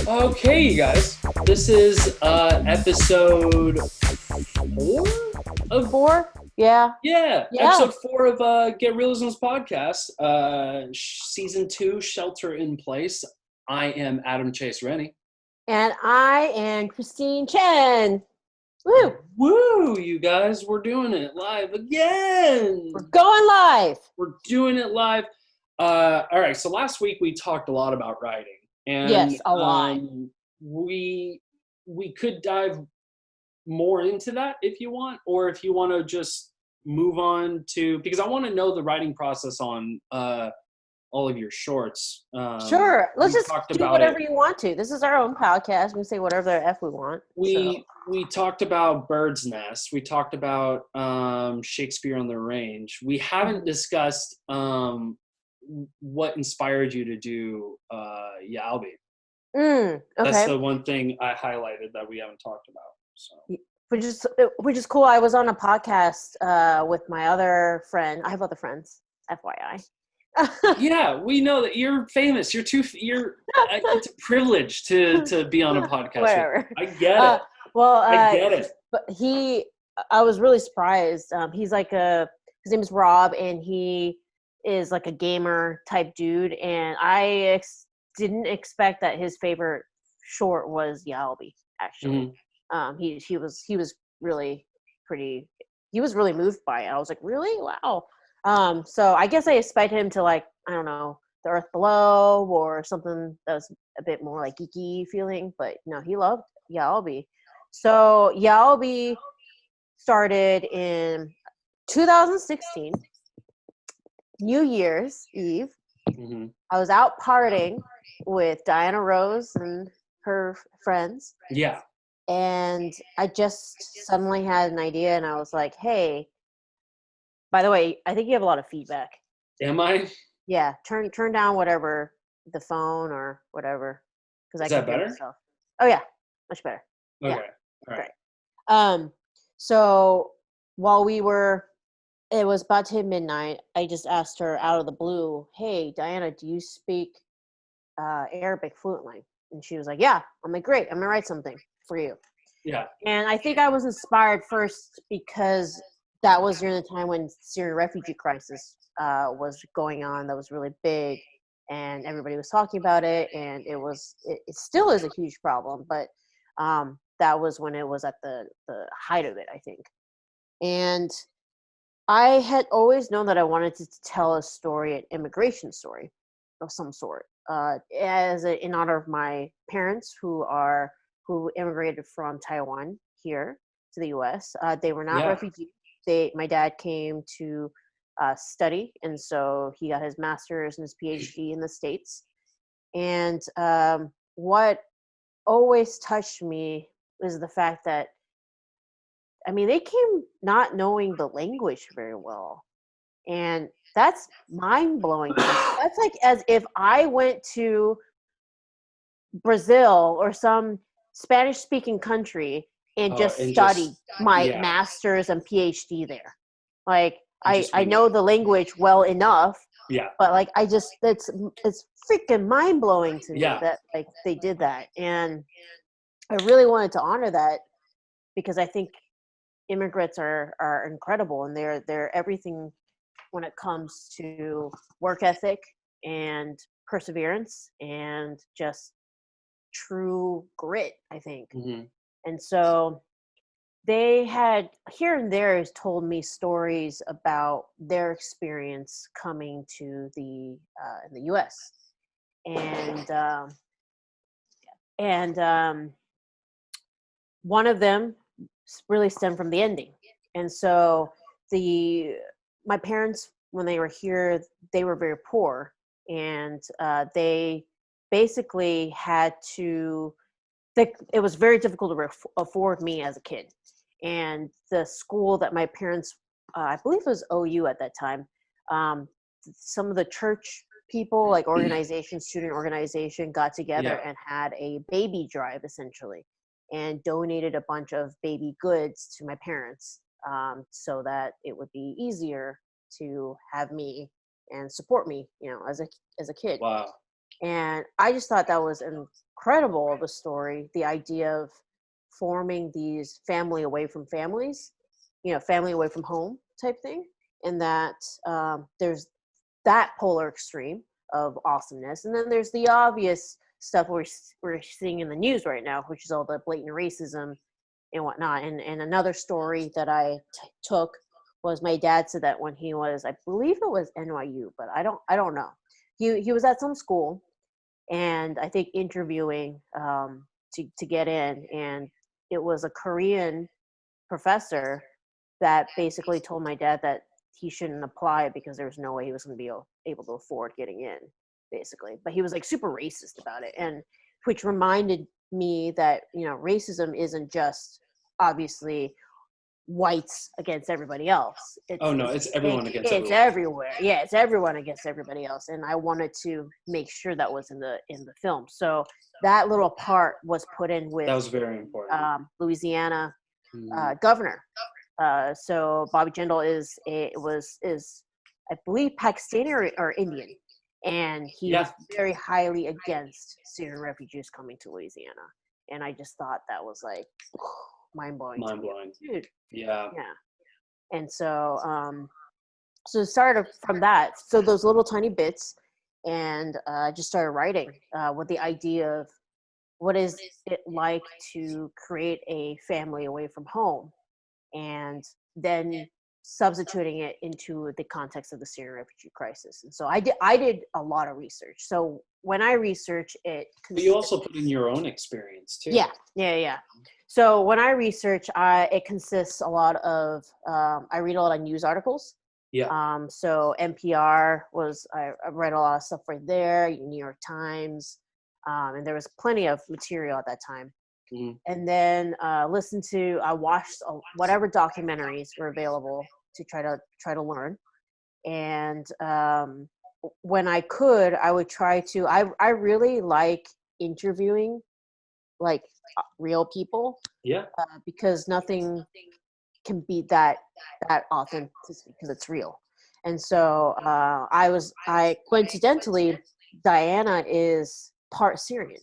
Okay, you guys, this is episode 4 of Four? Yeah. episode 4 of Get Reelisms podcast, season 2, Shelter in Place. I am Adam Chase Rennie. And I am Christine Chen. Woo! Woo, you guys, we're doing it live again. We're going live. We're doing it live. All right, so last week we talked a lot about writing. And Yes, a lot. We could dive more into that if you want, or if you want to just move on to, because I want to know the writing process on all of your shorts. Sure. Let's just do whatever it. you want to. This is our own podcast. We say whatever the F we want. We talked about Bird's Nest. We talked about Shakespeare on the Range. We haven't discussed what inspired you to do Yalby. Okay. That's the one thing I highlighted that we haven't talked about. So. Which is cool. I was on a podcast with my other friend. I have other friends, FYI. Yeah, we know that you're famous. It's a privilege to be on a podcast. Whatever. I get it. I get it. But I was really surprised. He's like his name is Rob, and he is like a gamer type dude. And I didn't expect that his favorite short was Yalby, actually. Mm-hmm. He was really pretty. He was really moved by it. I was like, really? Wow. So I guess I expected him to, like, I don't know, The Earth Below or something that was a bit more like geeky feeling, but no, he loved Yalby. So Yalby started in 2016, New Year's Eve. Mm-hmm. I was out partying with Diana Rose and her friends. Yeah. And I just suddenly had an idea, and I was like, hey, by the way, I think you have a lot of feedback. Am I? Yeah, turn down whatever, the phone or whatever, because I can hear better? myself. Oh yeah, much better. Okay. Yeah. All right. So while it was about to hit midnight, I just asked her out of the blue, hey, Diana, do you speak Arabic fluently? And she was like, yeah. I'm like, great, I'm gonna write something for you. Yeah. And I think I was inspired first because that was during the time when Syrian refugee crisis was going on. That was really big, and everybody was talking about it, and it still is a huge problem, but that was when it was at the height of it, I think. And I had always known that I wanted to tell a story, an immigration story of some sort, in honor of my parents who immigrated from Taiwan here to the U.S. They were not refugees. My dad came to study, and so he got his master's and his PhD in the States. And what always touched me is the fact that, I mean, they came not knowing the language very well. And that's mind-blowing to me. That's like as if I went to Brazil or some Spanish-speaking country and just studied my master's and PhD there. Like, I know the language well enough. Yeah. But like, it's freaking mind-blowing to me that like they did that. And I really wanted to honor that because I think immigrants are incredible, and they're everything when it comes to work ethic and perseverance and just true grit, I think. Mm-hmm. And so they had here and there told me stories about their experience coming to in the U.S. and one of them really stemmed from the ending. And so my parents, when they were here, they were very poor, and they basically had to. It was very difficult to afford me as a kid, and the school that my parents, I believe it was OU at that time, some of the church people, like student organization, got together and had a baby drive essentially, and donated a bunch of baby goods to my parents, so that it would be easier to have me and support me, as a kid. Wow. And I just thought that was incredible of a story, the idea of forming these family away from families, family away from home type thing. And that there's that polar extreme of awesomeness. And then there's the obvious stuff we're seeing in the news right now, which is all the blatant racism and whatnot. And another story that I took was my dad said that when he was, I believe it was NYU, but I don't know. He was at some school, and I think interviewing to get in, and it was a Korean professor that basically told my dad that he shouldn't apply because there was no way he was going to be able to afford getting in, basically. But he was like super racist about it, and which reminded me that racism isn't just obviously whites against everybody else. It's everyone against it's everyone. everywhere. Yeah, it's everyone against everybody else. And I wanted to make sure that was in the film. So that little part was put in with That was very important. Louisiana governor. So Bobby Jindal is I believe Pakistani or Indian, and he's very highly against Syrian refugees coming to Louisiana. And I just thought that was like mind-blowing. Dude. Yeah. And so so it started from that, so those little tiny bits, and I just started writing with the idea of what is it like to create a family away from home, and then substituting it into the context of the Syrian refugee crisis. And so I did a lot of research. So when I research it, but you also put in your own experience too. Yeah. So when I research, it consists a lot of I read a lot of news articles. Yeah. So NPR I read a lot of stuff right there. New York Times, and there was plenty of material at that time. Mm-hmm. And then I watched whatever documentaries were available to try to learn. And when I could, I would try to. I really like interviewing like real people. Yeah. Because nothing can beat that authenticity because it's real. And so I coincidentally, Diana is part Syrian.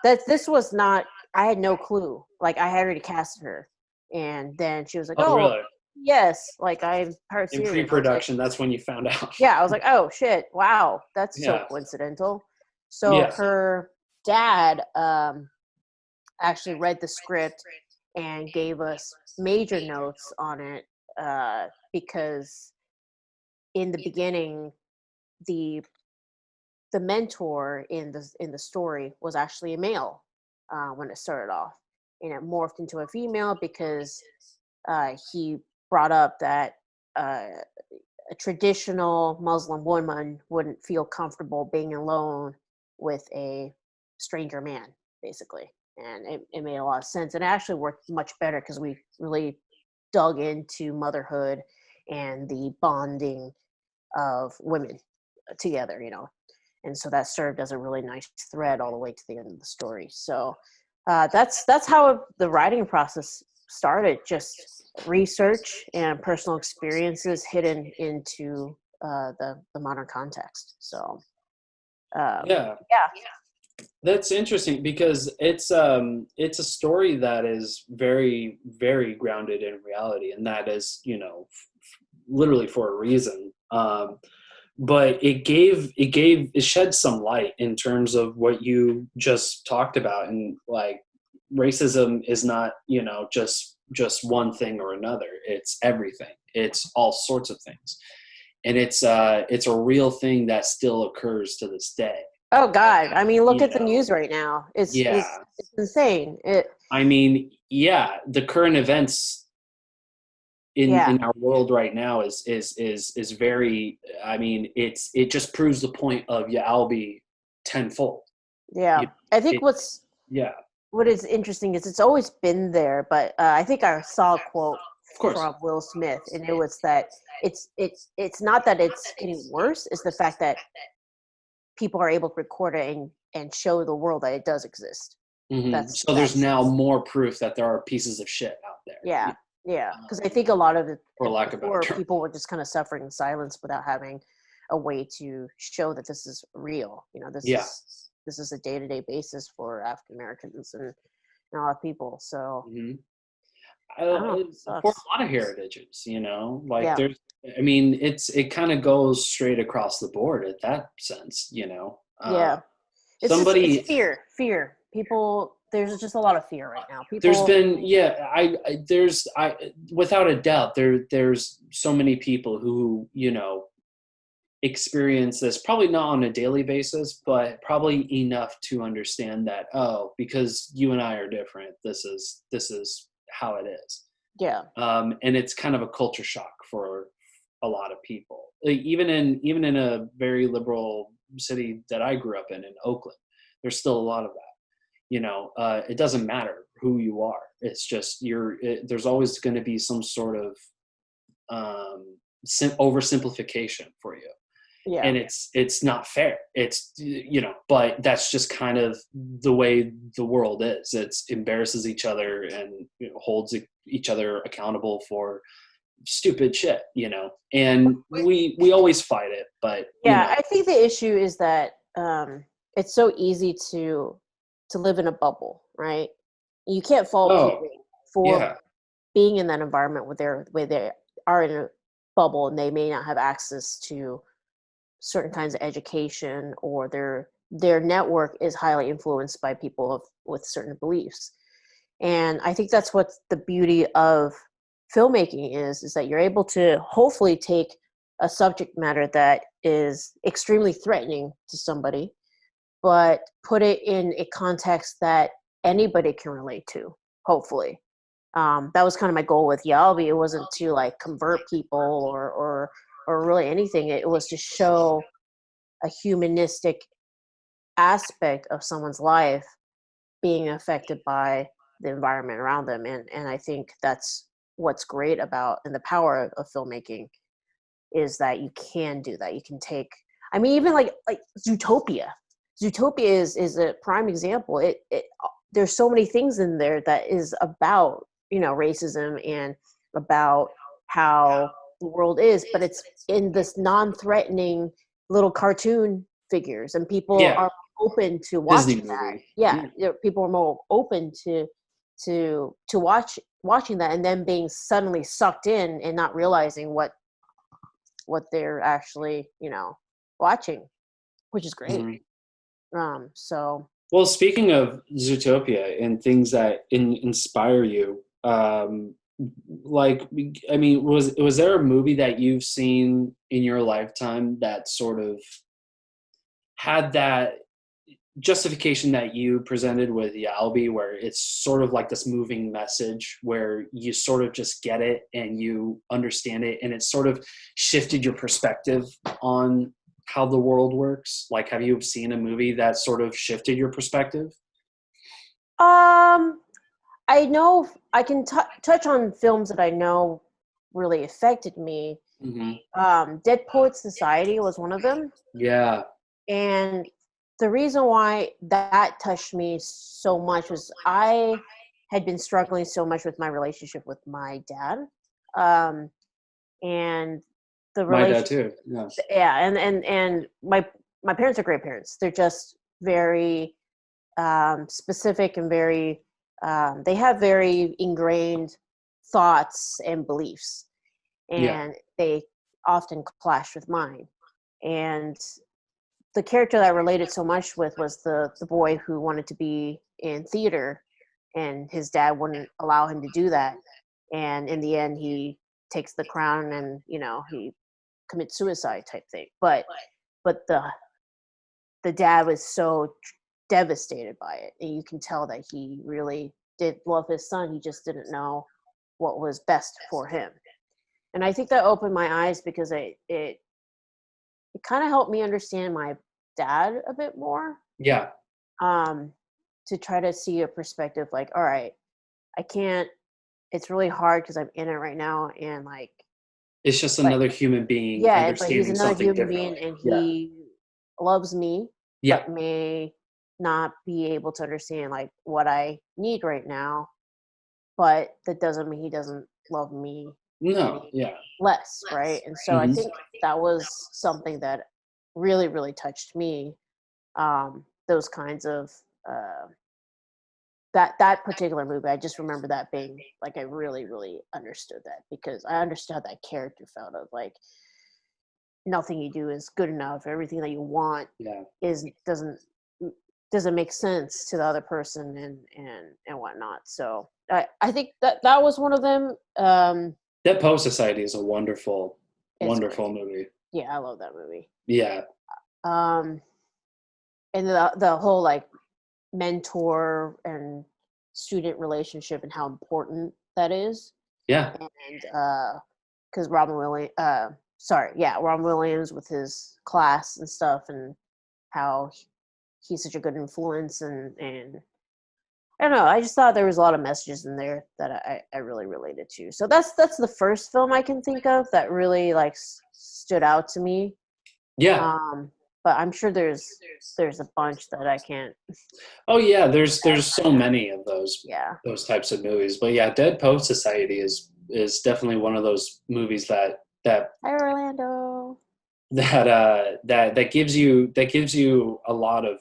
This was not, I had no clue. Like I had already casted her, and then she was like, "Oh, really? Yes, like I'm part In Syrian." pre-production, that's when you found out. Yeah, I was like, "Oh shit, wow, that's so coincidental." So her dad actually read the script and gave us major notes on it because in the beginning, the mentor in the story was actually a male when it started off, and it morphed into a female because he brought up that a traditional Muslim woman wouldn't feel comfortable being alone with a stranger man, basically. And it made a lot of sense. And it actually worked much better because we really dug into motherhood and the bonding of women together, And so that served as a really nice thread all the way to the end of the story. So that's how the writing process started, just research and personal experiences hidden into the modern context. So yeah. That's interesting because it's a story that is very, very grounded in reality, and that is, literally for a reason. But it shed some light in terms of what you just talked about, and like racism is not, just one thing or another. It's everything. It's all sorts of things, and it's a real thing that still occurs to this day. Oh God! I mean, look at the news right now. It's insane. The current events in our world right now is very. I mean, it just proves the point of I'll be tenfold. Yeah, I think what is interesting is it's always been there, but I think I saw a quote from Will Smith, and it was that it's not that it's getting worse; it's the fact that people are able to record it and show the world that it does exist. Mm-hmm. So there's now more proof that there are pieces of shit out there. Yeah. Because I think a lot of it, or lack of better term, people were just kind of suffering in silence without having a way to show that this is real. Yeah. This is a day-to-day basis for African Americans and a lot of people. So Hmm. I don't know, it For sucks. a lot of heritages, like Yeah, I mean, it kind of goes straight across the board at that sense, yeah. It's somebody, fear. People, there's just a lot of fear right now. there's People, been, yeah, without a doubt, there's so many people who, experience this, probably not on a daily basis, but probably enough to understand that, oh, because you and I are different, this is how it is. yeah, And it's kind of a culture shock for a lot of people. Like, even in a very liberal city that I grew up in Oakland, there's still a lot of that. It doesn't matter who you are. It's just there's always going to be some sort of oversimplification for you, yeah, and it's not fair. It's but that's just kind of the way the world is. It embarrasses each other and holds each other accountable for stupid shit, and we always fight it, but yeah. I think the issue is that it's so easy to live in a bubble, right? You can't fault oh people for yeah, being in that environment where they are in a bubble and they may not have access to certain kinds of education, or their network is highly influenced by people with certain beliefs. And I think that's what the beauty of filmmaking is that you're able to hopefully take a subject matter that is extremely threatening to somebody, but put it in a context that anybody can relate to, hopefully. That was kind of my goal with Yalbi. It wasn't to like convert people or really anything. It was to show a humanistic aspect of someone's life being affected by the environment around them. And I think that's what's great about, and the power of filmmaking is that you can do that. You can take, I mean, even like Zootopia. Zootopia is a prime example. It there's so many things in there that is about, racism and about how the world is, but it's in this non-threatening little cartoon figures, and people yeah, are open to Disney watching that. movie. Yeah, Yeah. people are more open to watching that, and then being suddenly sucked in and not realizing what they're actually, watching, which is great. Mhm. So Well, speaking of Zootopia and things that inspire you, like, I mean, was there a movie that you've seen in your lifetime that sort of had that justification that you presented with Yalbi, where it's sort of like this moving message where you sort of just get it and you understand it, and it sort of shifted your perspective on how the world works? Like, have you seen a movie that sort of shifted your perspective? um I know I can touch on films that I know really affected me. Hmm. Dead Poets Society was one of them. Yeah. And the reason why that touched me so much was I had been struggling so much with my relationship with my dad. Um, and the My dad relation, too. Yeah. yeah, and my parents are great parents. They're just very specific and very, they have very ingrained thoughts and beliefs, Yeah. and they often clash with mine. And the character that I related so much with was the boy who wanted to be in theater, and his dad wouldn't allow him to do that. And in the end, he takes the crown and he commits suicide type thing. But the dad was so devastated by it, and you can tell that he really did love his son. He just didn't know what was best for him. And I think that opened my eyes because it kind of helped me understand my dad a bit more, Yeah. um, to try to see a perspective like, all right, I can't, it's really hard because I'm in it right now. And It's just but another human being yeah, but he's understanding another something human being differently. and Yeah. he loves me, Yeah. but may not be able to understand like what I need right now. But that doesn't mean he doesn't love me No, yeah. less, right? And so I Hmm. think that was something that really, really touched me. Those kinds of uh, that particular movie, I just remember that being like I really, really understood that because I understood how that character felt of like nothing you do is good enough. Everything that you want Yeah. is doesn't make sense to the other person and whatnot. So I think that was one of them. Dead Poet Society is a wonderful, It's great. wonderful movie. Yeah, I love that movie. Yeah. Um, and the whole like mentor and student relationship and how important that is. Yeah. And because Robin Williams with his class and stuff and how he's such a good influence and I don't know. I just thought there was a lot of messages in there that I really related to. So that's the first film I can think of that really like stood out to me. Yeah. Um, but I'm sure there's a bunch that I can't. Oh yeah, there's so many of Yeah. those types of movies. But yeah, Dead Poet Society is definitely one of those movies that Hi, Orlando. that gives you a lot of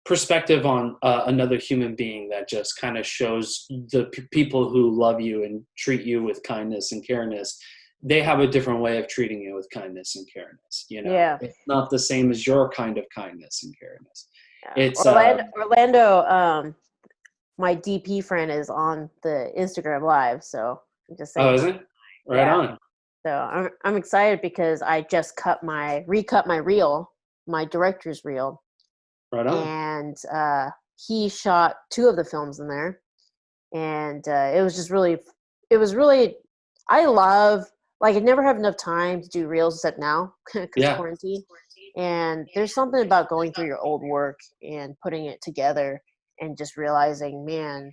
perspective on another human being, that just kind of shows the people who love you and treat you with kindness and careness, they have a different way of treating you with kindness and careness. You know, Yeah. it's not the same as your kind of kindness and careness. Yeah. It's Orlando. My DP friend is on the Instagram live, so I'm just saying oh, is hi. it right Yeah. on? So I'm excited because I just recut my reel, my director's reel, Right on. and he shot two of the films in there, and it was just really, it was really, I love like I never have enough time to do reels except now because of Yeah. quarantine, and there's something about going through your old work and putting it together and just realizing, man,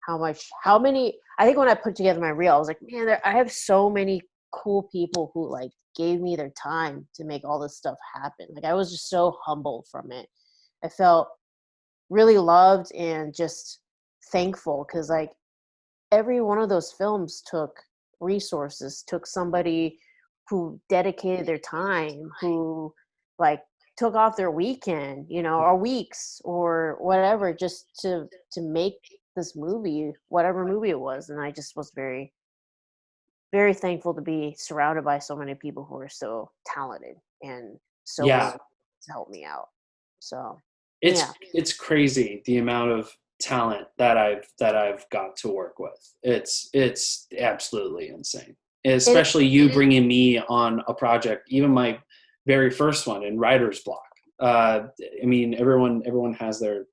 how many. I think when I put together my reel, I was like, man, I have so many cool people who like gave me their time to make all this stuff happen. Like I was just so humbled from it. I felt really loved and just thankful because like every one of those films took resources, took somebody who dedicated their time, who like took off their weekend, or weeks or whatever, just to make this movie, whatever movie it was. And I just was very, very thankful to be surrounded by so many people who are so talented and so Yeah. willing to help me out. So it's yeah, it's crazy the amount of talent that I've got to work with. It's absolutely insane, it, especially you bringing me on a project, even my very first one in writer's block. I mean, everyone has their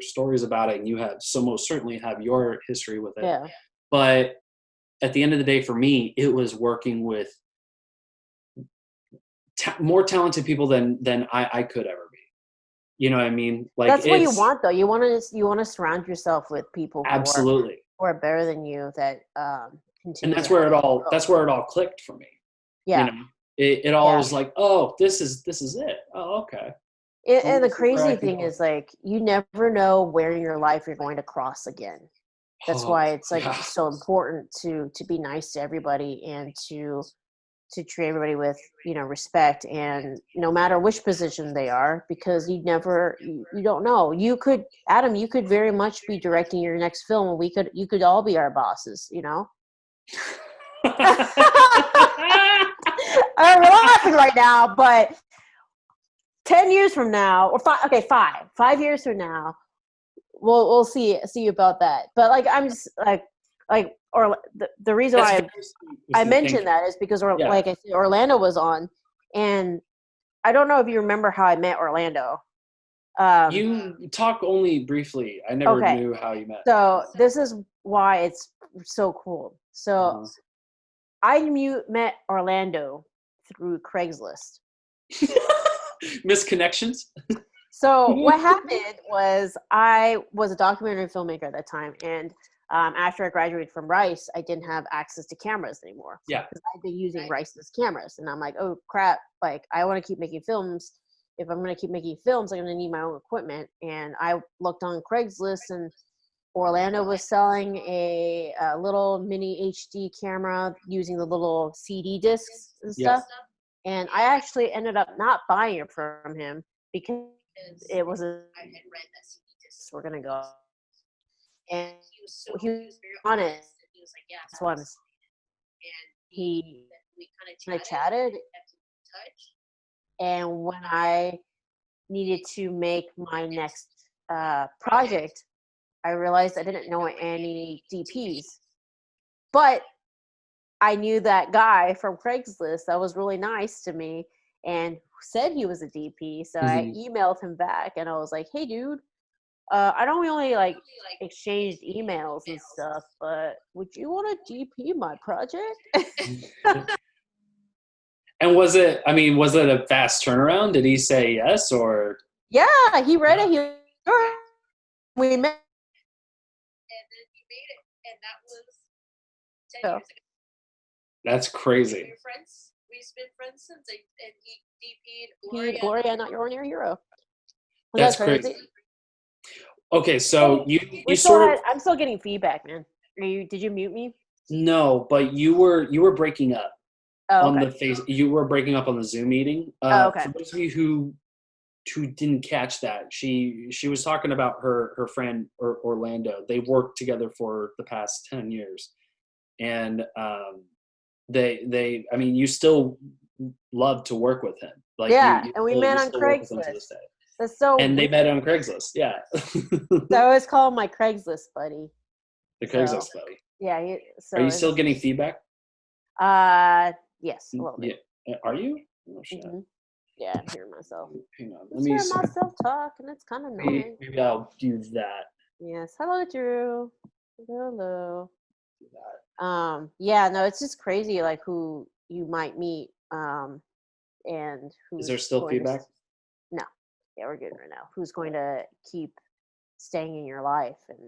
stories about it, and you have so most certainly have your history with it. yeah. But at the end of the day, for me, it was working with more talented people than I could ever be. You know what I mean? Like That's what you it's want, though. You want to surround yourself with people absolutely. who are better than you that And continue to help you grow. that's where it all clicked for me. You Yeah, know, it all yeah. was like, oh, this is it. Oh, okay. Well, And the this is where I crazy can thing go. is, like, you never know where in your life you're going to cross again. That's Oh, why it's like yeah. so important to be nice to everybody and to treat everybody with respect, and no matter which position they are, because you don't know. You could, Adam, you could very much be directing your next film, and you could all be our bosses. We're laughing right now, but 10 years from now, or five years from now, we'll see about that. But like I'm just or the reason That's why very sweet I of you. Thank mentioned you. that is because, Yeah. like I said, Orlando was on, and I don't know if you remember how I met Orlando. Um, You talk only briefly. I never okay, knew how you met. so this is why it's so cool. So Uh-huh. I met Orlando through Craigslist. Misconnections? So what happened was I was a documentary filmmaker at that time, and after I graduated from Rice, I didn't have access to cameras anymore Yeah. because I'd been using Rice's cameras, and I'm like, oh crap! Like I want to keep making films. If I'm going to keep making films, I'm going to need my own equipment. And I looked on Craigslist, and Orlando was selling a little mini HD camera using the little CD discs and Yeah. stuff. And I actually ended up not buying it from him because it was a I had read that CD discs were gonna go. And he was honest. He was like, "Yeah, that's what I'm." And we kind of chatted, and when I needed to make my next project, I realized I didn't know any DPs, but I knew that guy from Craigslist that was really nice to me and said he was a DP. So I emailed him back and I was like, "Hey, dude, I know we only like exchanged emails and stuff, but would you want to DP my project?" And was it a fast turnaround? Did he say yes or? Yeah, he read it. We met. And then he made it, and that was 10 years ago. That's crazy. We're friends. We've been friends since, and he DP'd Gloria, Not Your Ordinary Hero. That's crazy. Okay, so you sort of. I'm still getting feedback, man. Did you mute me? No, but you were breaking up. Oh, on okay. the face. You were breaking up on the Zoom meeting. Okay. For those of you who didn't catch that, she was talking about her friend Orlando. They worked together for the past 10 years, and you still love to work with him. Like yeah, you and we met on Craigslist. That's so. And they met on Craigslist. Yeah. So I always call him my Craigslist buddy. The Craigslist buddy. Yeah. Are you still getting feedback? Yes, a little bit. Yeah. Are you? Oh, shit. Mm-hmm. Yeah, I'm hearing myself. Hang on. Let me hear myself talk, and it's kind of annoying. Maybe I'll do that. Yes. Hello, Drew. Hello. Do that. Yeah. No, it's just crazy, like who you might meet. And who's. Is there still feedback? No. Yeah, we're good right now. Who's going to keep staying in your life and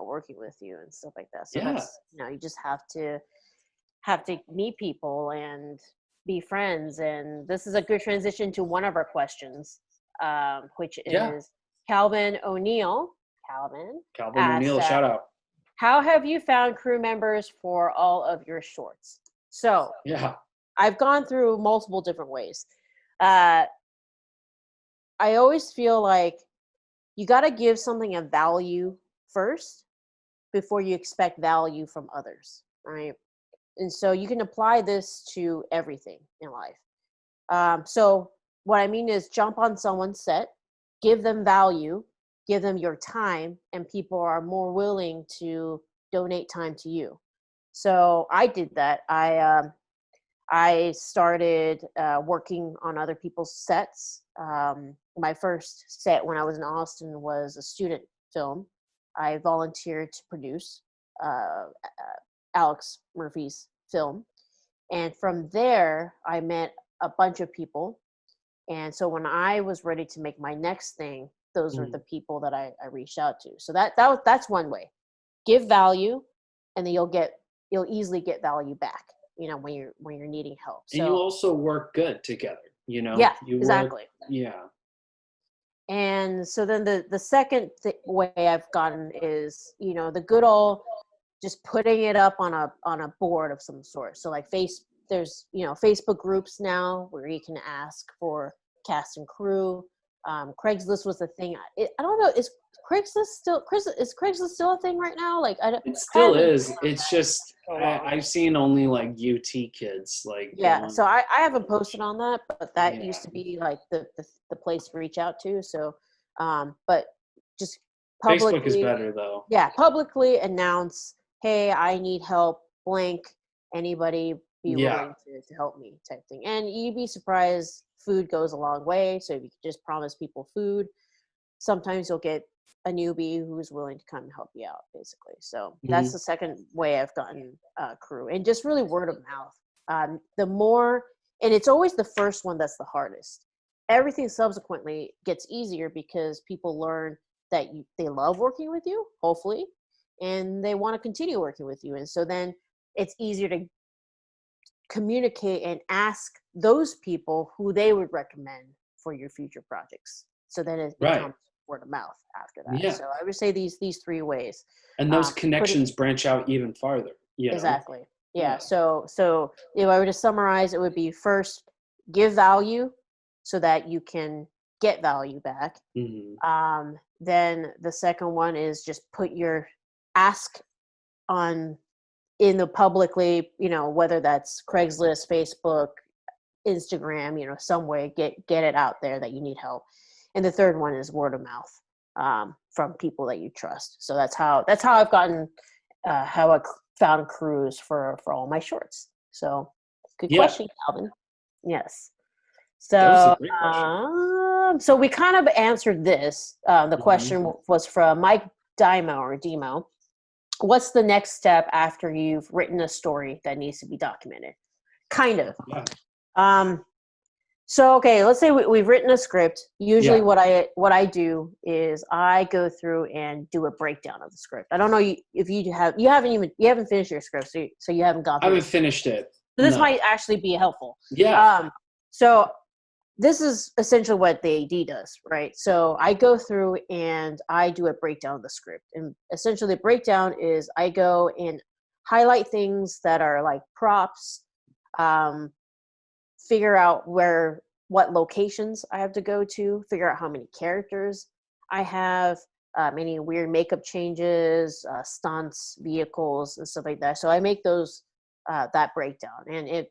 working with you and stuff like that? So that's you just have to meet people and be friends. And this is a good transition to one of our questions, which is Calvin O'Neill. Calvin O'Neill, shout out. How have you found crew members for all of your shorts? So I've gone through multiple different ways. I always feel like you got to give something of value first before you expect value from others, right? And so you can apply this to everything in life. So what I mean is jump on someone's set, give them value, give them your time, and people are more willing to donate time to you. So I did that. I started working on other people's sets. My first set when I was in Austin was a student film. I volunteered to produce Alex Murphy's film. And from there, I met a bunch of people. And so when I was ready to make my next thing, those are the people that I reached out to. So that's one way. Give value, and then you'll easily get value back, when you're needing help. So, and you also work good together, Yeah, exactly. Yeah. And so then the second way I've gotten is, the good old just putting it up on a board of some sort. So like there's Facebook groups now where you can ask for cast and crew. Craigslist was the thing. I don't know. Is Craigslist still a thing right now? Like it still is. It's just I've seen only like UT kids like. Yeah. So I haven't posted on that, but that used to be like the place to reach out to. So, but just publicly. Facebook is better though. Yeah, publicly announce, hey, I need help. Blank. Anybody be willing to help me? Type thing. And you'd be surprised. Food goes a long way. So if you just promise people food, sometimes you'll get a newbie who's willing to come and help you out, basically. So that's the second way I've gotten crew, and just really word of mouth. The more, and it's always the first one that's the hardest. Everything subsequently gets easier because people learn that they love working with you, hopefully, and they want to continue working with you. And so then it's easier to communicate and ask those people who they would recommend for your future projects. So then it becomes word of mouth after that. Yeah. So I would say these three ways. And those connections branch out even farther, you know? Exactly. Yeah. Yeah. So if I were to summarize, it would be first, give value so that you can get value back. Then the second one is just put your ask on in the publicly, whether that's Craigslist, Facebook, Instagram, some way, get it out there that you need help. And the third one is word of mouth, from people that you trust. So that's how I've gotten, how I found crews for all my shorts. So good question, Calvin. Yes. So that was a great question. So we kind of answered this. The question was from Mike Demo. What's the next step after you've written a story that needs to be documented? Kind of. Yeah. So, okay, let's say we've written a script. Usually what I do is I go through and do a breakdown of the script. I don't know if you haven't finished your script, so you haven't gone through I haven't finished it. So this might actually be helpful. Yeah. So this is essentially what the AD does, right? So I go through and I do a breakdown of the script. And essentially the breakdown is I go and highlight things that are like props, figure out what locations I have to go to, figure out how many characters I have, any weird makeup changes, stunts, vehicles, and stuff like that. So I make those, that breakdown. And if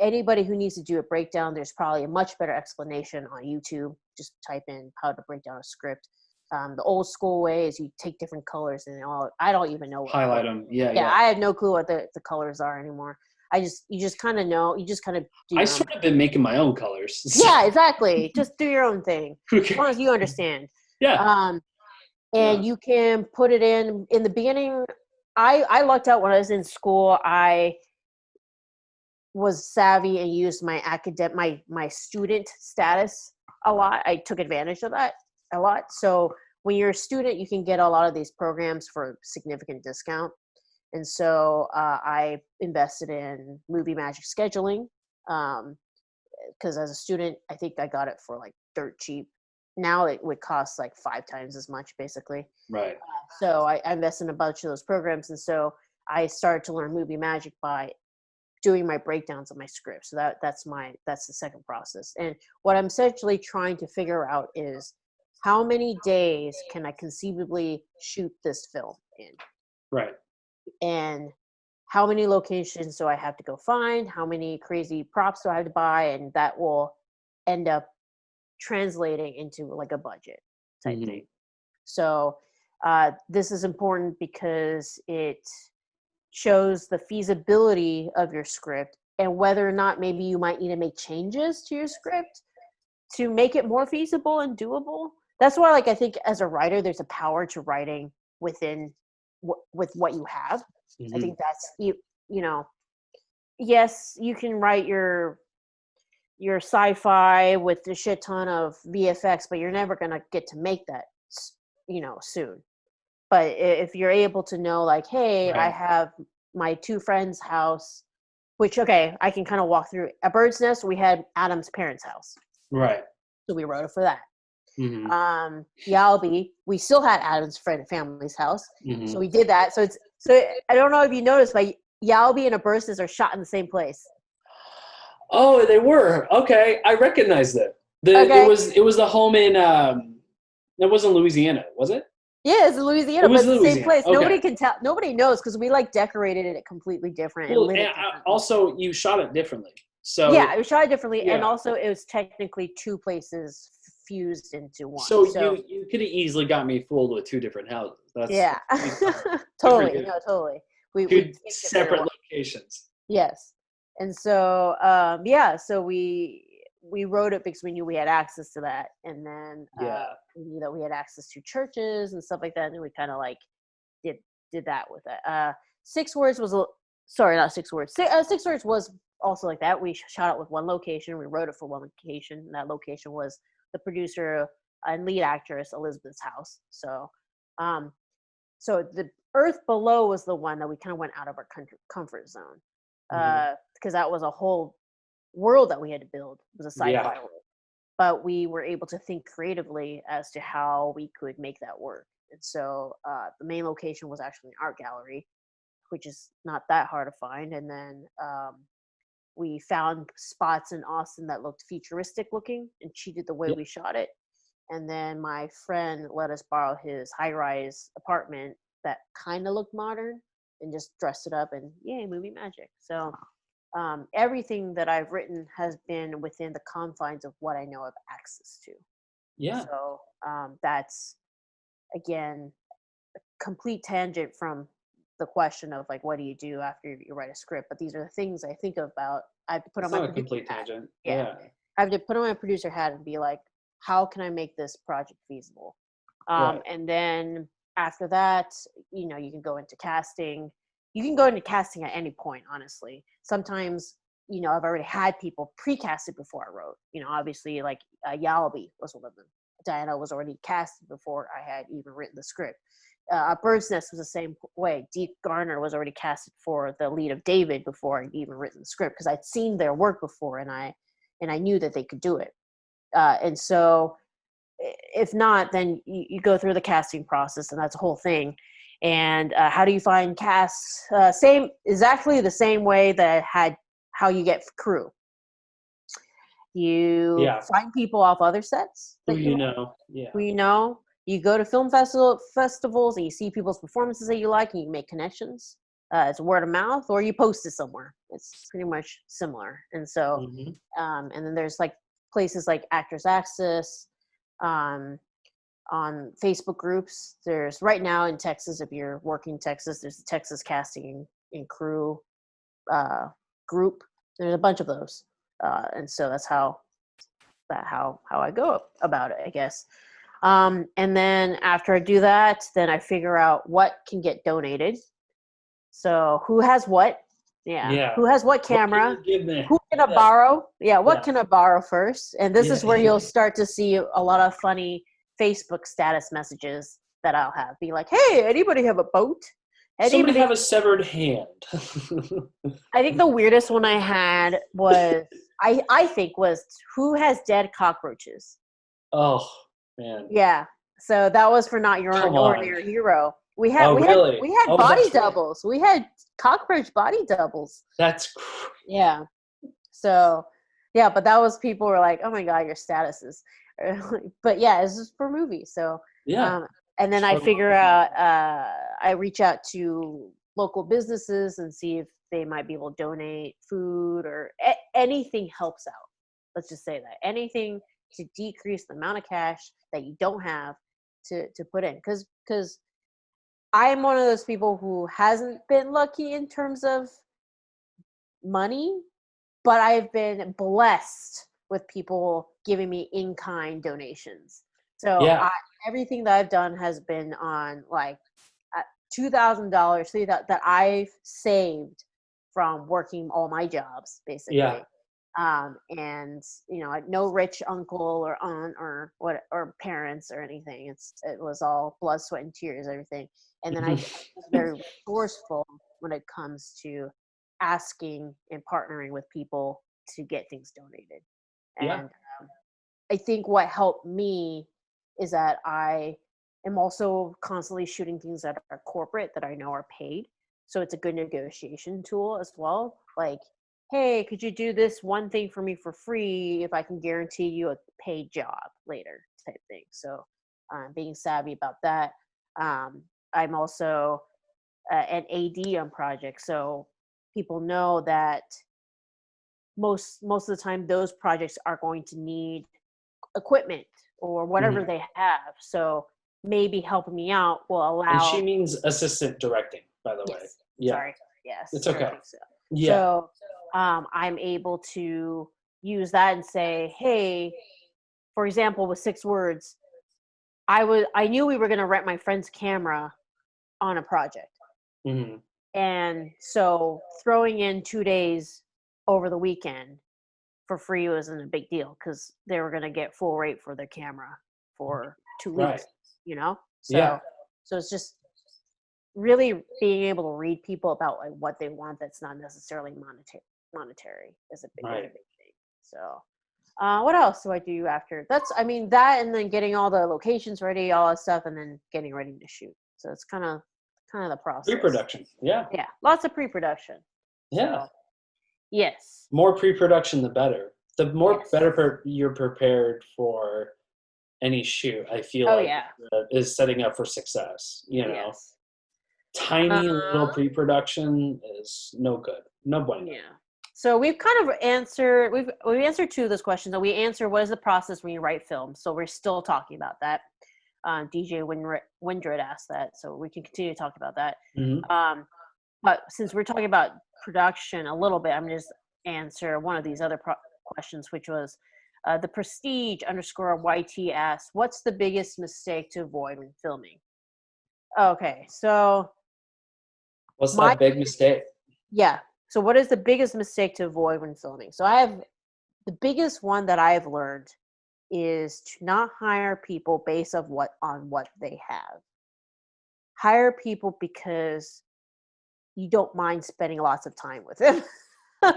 anybody who needs to do a breakdown, there's probably a much better explanation on YouTube. Just type in how to break down a script. The old school way is you take different colors and I don't even know. Highlight them. Yeah. I have no clue what the colors are anymore. You just kind of know. You just kind of do. I sort of been making my own colors. Yeah, exactly. Just do your own thing. Okay. As long as you understand. Yeah. And you can put it in the beginning. I lucked out when I was in school. I was savvy and used my my student status a lot. I took advantage of that a lot. So when you're a student, you can get a lot of these programs for significant discount. And so I invested in Movie Magic scheduling, because as a student, I think I got it for like dirt cheap. Now it would cost like 5 times as much, basically. Right. So I invested in a bunch of those programs, and so I started to learn Movie Magic by doing my breakdowns of my script. So that's the second process. And what I'm essentially trying to figure out is how many days can I conceivably shoot this film in? Right. And how many locations do I have to go find? How many crazy props do I have to buy? And that will end up translating into like a budget type thing. So this is important because it shows the feasibility of your script and whether or not maybe you might need to make changes to your script to make it more feasible and doable. That's why, like, I think as a writer, there's a power to writing within with what you have. I think that's you know, yes, you can write your sci-fi with a shit ton of VFX, but you're never gonna get to make that, soon. But if you're able to know, like, hey, I have my 2 friends' house, which, okay, I can kind of walk through. At Bird's Nest, we had Adam's parents' house. Right. So we wrote it for that. Yalby, we still had Adam's family's house. So we did that. So I don't know if you noticed, but Yalby and A Bird's Nest are shot in the same place. Oh, they were. Okay. I recognized it. It was the home in, it wasn't Louisiana, was it? Yeah, it's in Louisiana, but it's the same place. Okay. Nobody can tell. Nobody knows because we like decorated it completely different. Well, and also you shot it differently. So yeah, it was shot differently, and also it was technically 2 places fused into one. So you could have easily got me fooled with 2 different houses. That's totally. No, totally. We separate locations. Yes, and so so we wrote it because we knew we had access to that, and then we knew that we had access to churches and stuff like that, and we kind of like did that with it. 6 Words was not 6 Words. 6 Words was also like that. We shot it with 1 location. We wrote it for 1 location, and that location was the producer and lead actress Elizabeth's house. So, so the Earth Below was the one that we kind of went out of our comfort zone, because that was a whole world that we had to build. It was a sci-fi world. but we were able to think creatively as to how we could make that work. And so the main location was actually an art gallery, which is not that hard to find. And then we found spots in Austin that looked futuristic looking and cheated the way Yeah. we shot it. And then my friend let us borrow his high-rise apartment that kind of looked modern and just dressed it up, and yay, movie magic. So everything that I've written has been within the confines of what I know of access to. Yeah. So that's, again, a complete tangent from the question of like, what do you do after you write a script? But these are the things I think about. I have to put It's on my not a producer complete hat. tangent. Yeah. Yeah. I have to put on my producer hat and be like, how can I make this project feasible? Right. And then after that, you know, you can go into casting. You can go into casting at any point, honestly. Sometimes, you know, I've already had people pre-casted before I wrote. You know, obviously, like Yalabi was one of them. Diana was already casted before I had even written the script. Bird's Nest was the same way. Deep Garner was already casted for the lead of David before I'd even written the script, because I'd seen their work before, and I knew that they could do it. And so if not, then you go through the casting process, and that's a whole thing. And how do you find casts? Exactly the same way that I had how you get crew. You Yeah. find people off other sets Who that you know. Yeah. who you know. You go to film festivals and you see people's performances that you like, and you make connections. It's word of mouth, or you post it somewhere. It's pretty much similar. And so, and then there's like places like Actors Access, on Facebook groups. There's right now in Texas, if you're working in Texas, there's the Texas Casting and Crew group. There's a bunch of those, and so that's how I go about it, I guess. And then after I do that, then I figure out what can get donated. So who has what? Yeah. Who has what camera? What can you give me? Who can I borrow? What can I borrow first? And this Yeah. is where you'll start to see a lot of funny Facebook status messages that I'll have. Be like, hey, anybody have a boat? Somebody have a severed hand. I think the weirdest one I had was, I think was, who has dead cockroaches? Oh, man. Yeah. So that was for Not Your Come Ordinary on. Hero. We had Really? we had Oh, body that's right. doubles. We had cockroach body doubles. That's Yeah. So yeah, but that was, people were like, oh my God, your statuses. But yeah, it's just for movies. So yeah. and then I figure out, I reach out to local businesses and see if they might be able to donate food, or anything helps out. Let's just say that anything to decrease the amount of cash that you don't have to put in, because I'm one of those people who hasn't been lucky in terms of money, but I've been blessed with people giving me in-kind donations. So Yeah. everything that I've done has been on like $2,000, that I've saved from working all my jobs, basically. Yeah. And you know, no rich uncle or aunt or parents or anything. It was all blood, sweat, and tears, everything. And then I was very resourceful when it comes to asking and partnering with people to get things donated. Yeah. And I think what helped me is that I am also constantly shooting things that are corporate that I know are paid. So it's a good negotiation tool as well. Like, hey, could you do this one thing for me for free if I can guarantee you a paid job later, type thing. So being savvy about that. I'm also an AD on projects. So people know that most of the time those projects are going to need equipment or whatever they have. So maybe helping me out will allow. And she means assistant directing, by the way. Yeah. Sorry. Yes. It's okay. So. Yeah. So I'm able to use that and say, hey, for example, with 6 words, I knew we were going to rent my friend's camera on a project. Mm-hmm. And so throwing in 2 days over the weekend for free wasn't a big deal, because they were going to get full rate for their camera for 2 weeks, Right. you know? So, so it's just really being able to read people about like what they want that's not necessarily monetary is a big thing. So What else do I do after? I mean, that and then getting all the locations ready, all that stuff, and then getting ready to shoot. So it's kind of the process. Pre-production. Yeah. Yeah, lots of pre-production. Yeah. So yes, More pre-production, the better. The more yes. better you're prepared for any shoot, I feel Oh like yeah, is setting up for success. You know, yes. tiny little Uh, pre-production is no good. No bueno. yeah. So we've kind of answered we've answered two of those questions. And we answer what is the process when you write film. So we're still talking about that. DJ Windred asked that, so we can continue to talk about that. Hmm. Um, but since we're talking about production a little bit, I'm going to just answer one of these other questions, which was the Prestige underscore YT asks, what's the biggest mistake to avoid when filming? Okay, so What's my that big mistake? yeah. So what is the biggest mistake to avoid when filming? So I have the biggest one that I've learned is to not hire people based on what they have. Hire people because you don't mind spending lots of time with them. And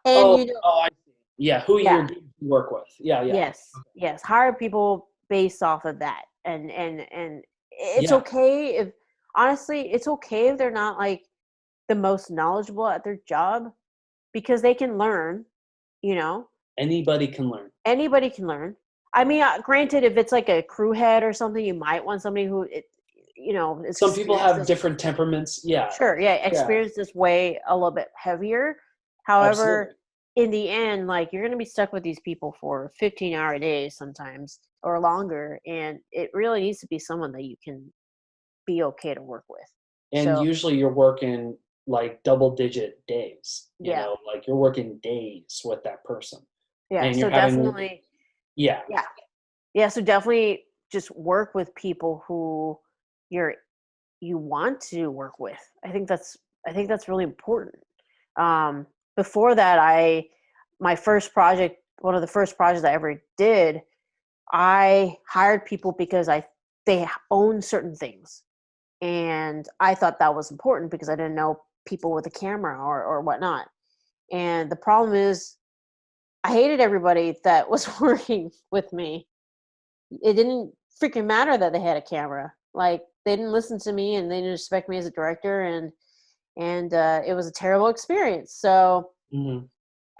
Oh, you know, I see. Yeah, who yeah, you're doing work with. Yeah, yeah. yes, yes. Hire people based off of that. And it's Yeah. okay if honestly, it's okay if they're not like the most knowledgeable at their job because they can learn, you know. Anybody can learn. Anybody can learn. I mean, granted, if it's like a crew head or something, you might want somebody who, is Some people experienced have this. different temperaments. Yeah. Sure, yeah, Yeah. experienced this way a little bit heavier. However, Absolutely. in the end, like you're going to be stuck with these people for 15-hour days sometimes or longer, and it really needs to be someone that you can be okay to work with. And So, usually you're working like double digit days, yeah, like you're working days with that person. yeah. And you're So having, definitely, yeah, yeah, yeah. So definitely, just work with people who you're you want to work with. I think that's really important. Um, Before that, my first project, one of the first projects I ever did, I hired people because they own certain things, and I thought that was important because I didn't know people with a camera or whatnot. And the problem is, I hated everybody that was working with me. It didn't freaking matter that they had a camera. Like they didn't listen to me and they didn't respect me as a director, and it was a terrible experience. So hmm,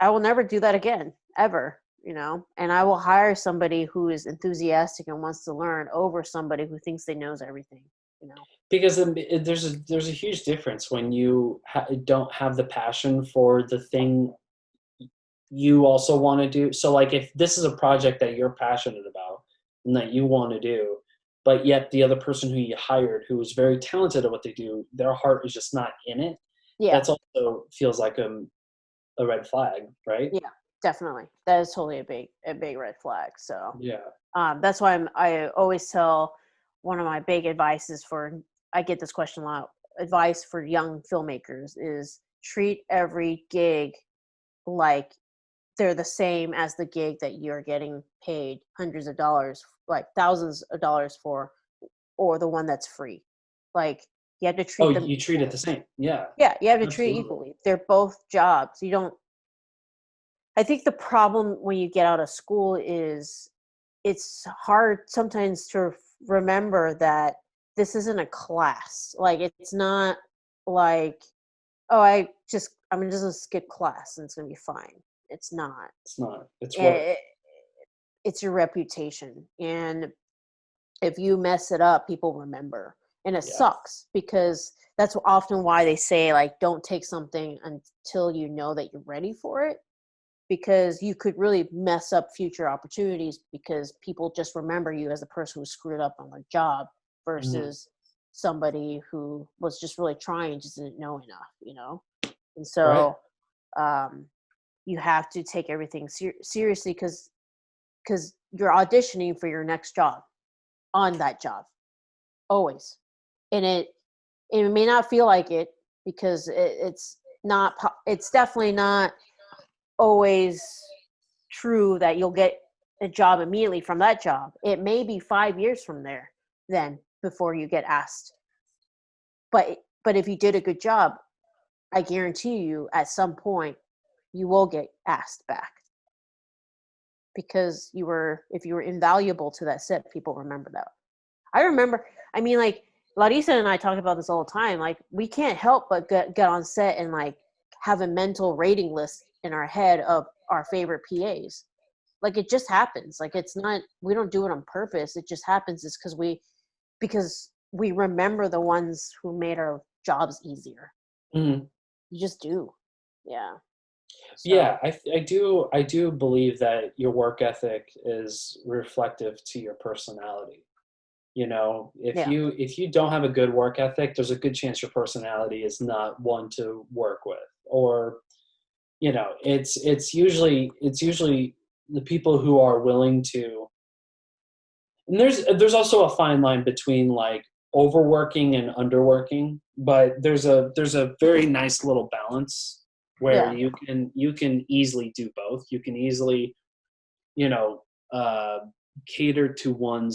I will never do that again, ever. And I will hire somebody who is enthusiastic and wants to learn over somebody who thinks they knows everything. You know. because there's a huge difference when you don't have the passion for the thing you also want to do. So like if this is a project that you're passionate about and that you want to do, but yet the other person who you hired who is very talented at what they do, their heart is just not in it, Yeah, that's also feels like a red flag, right? yeah, definitely. That is totally a big red flag. So Yeah. that's why I always tell one of my big advices for I get this question a lot. Advice for young filmmakers is treat every gig like they're the same as the gig that you're getting paid hundreds of dollars, like thousands of dollars for, or the one that's free. Like you have to Oh, treat them you treat it the equally. same. Yeah, Yeah, you have to treat it absolutely. equally. They're both jobs. You don't. I think the problem when you get out of school is it's hard sometimes to remember that this isn't a class. Like it's not like, oh, I'm just gonna skip class and it's gonna be fine. It's not. It's not. It's work. It, it's your reputation, and if you mess it up, people remember, and it Yeah. sucks because that's often why they say like don't take something until you know that you're ready for it, because you could really mess up future opportunities because people just remember you as the person who screwed up on their job Mhm. versus somebody who was just really trying, just didn't know enough. And Right. so um, you have to take everything seriously because you're auditioning for your next job on that job always, and it may not feel like it because it's not it's definitely not always true that you'll get a job immediately from that job. It may be 5 years from there then before you get asked. But if you did a good job, I guarantee you at some point you will get asked back. because if you were invaluable to that set, people remember that. I remember, I mean, like, Larissa and I talk about this all the time. Like, we can't help but get on set and like have a mental rating list in our head of our favorite PAs. Like, it just happens. Like, it's not, we don't do it on purpose. It just happens. It's because we remember the ones who made our jobs easier. Mhm. You just do. Yeah. So, Yeah, I do believe that your work ethic is reflective to your personality. You know, yeah. if you don't have a good work ethic, there's a good chance your personality is not one to work with. Or, you know, it's usually the people who are willing to. And there's also a fine line between like overworking and underworking, but there's a very nice little balance where Yeah. you can easily do both. You can easily, you know, uh, cater to one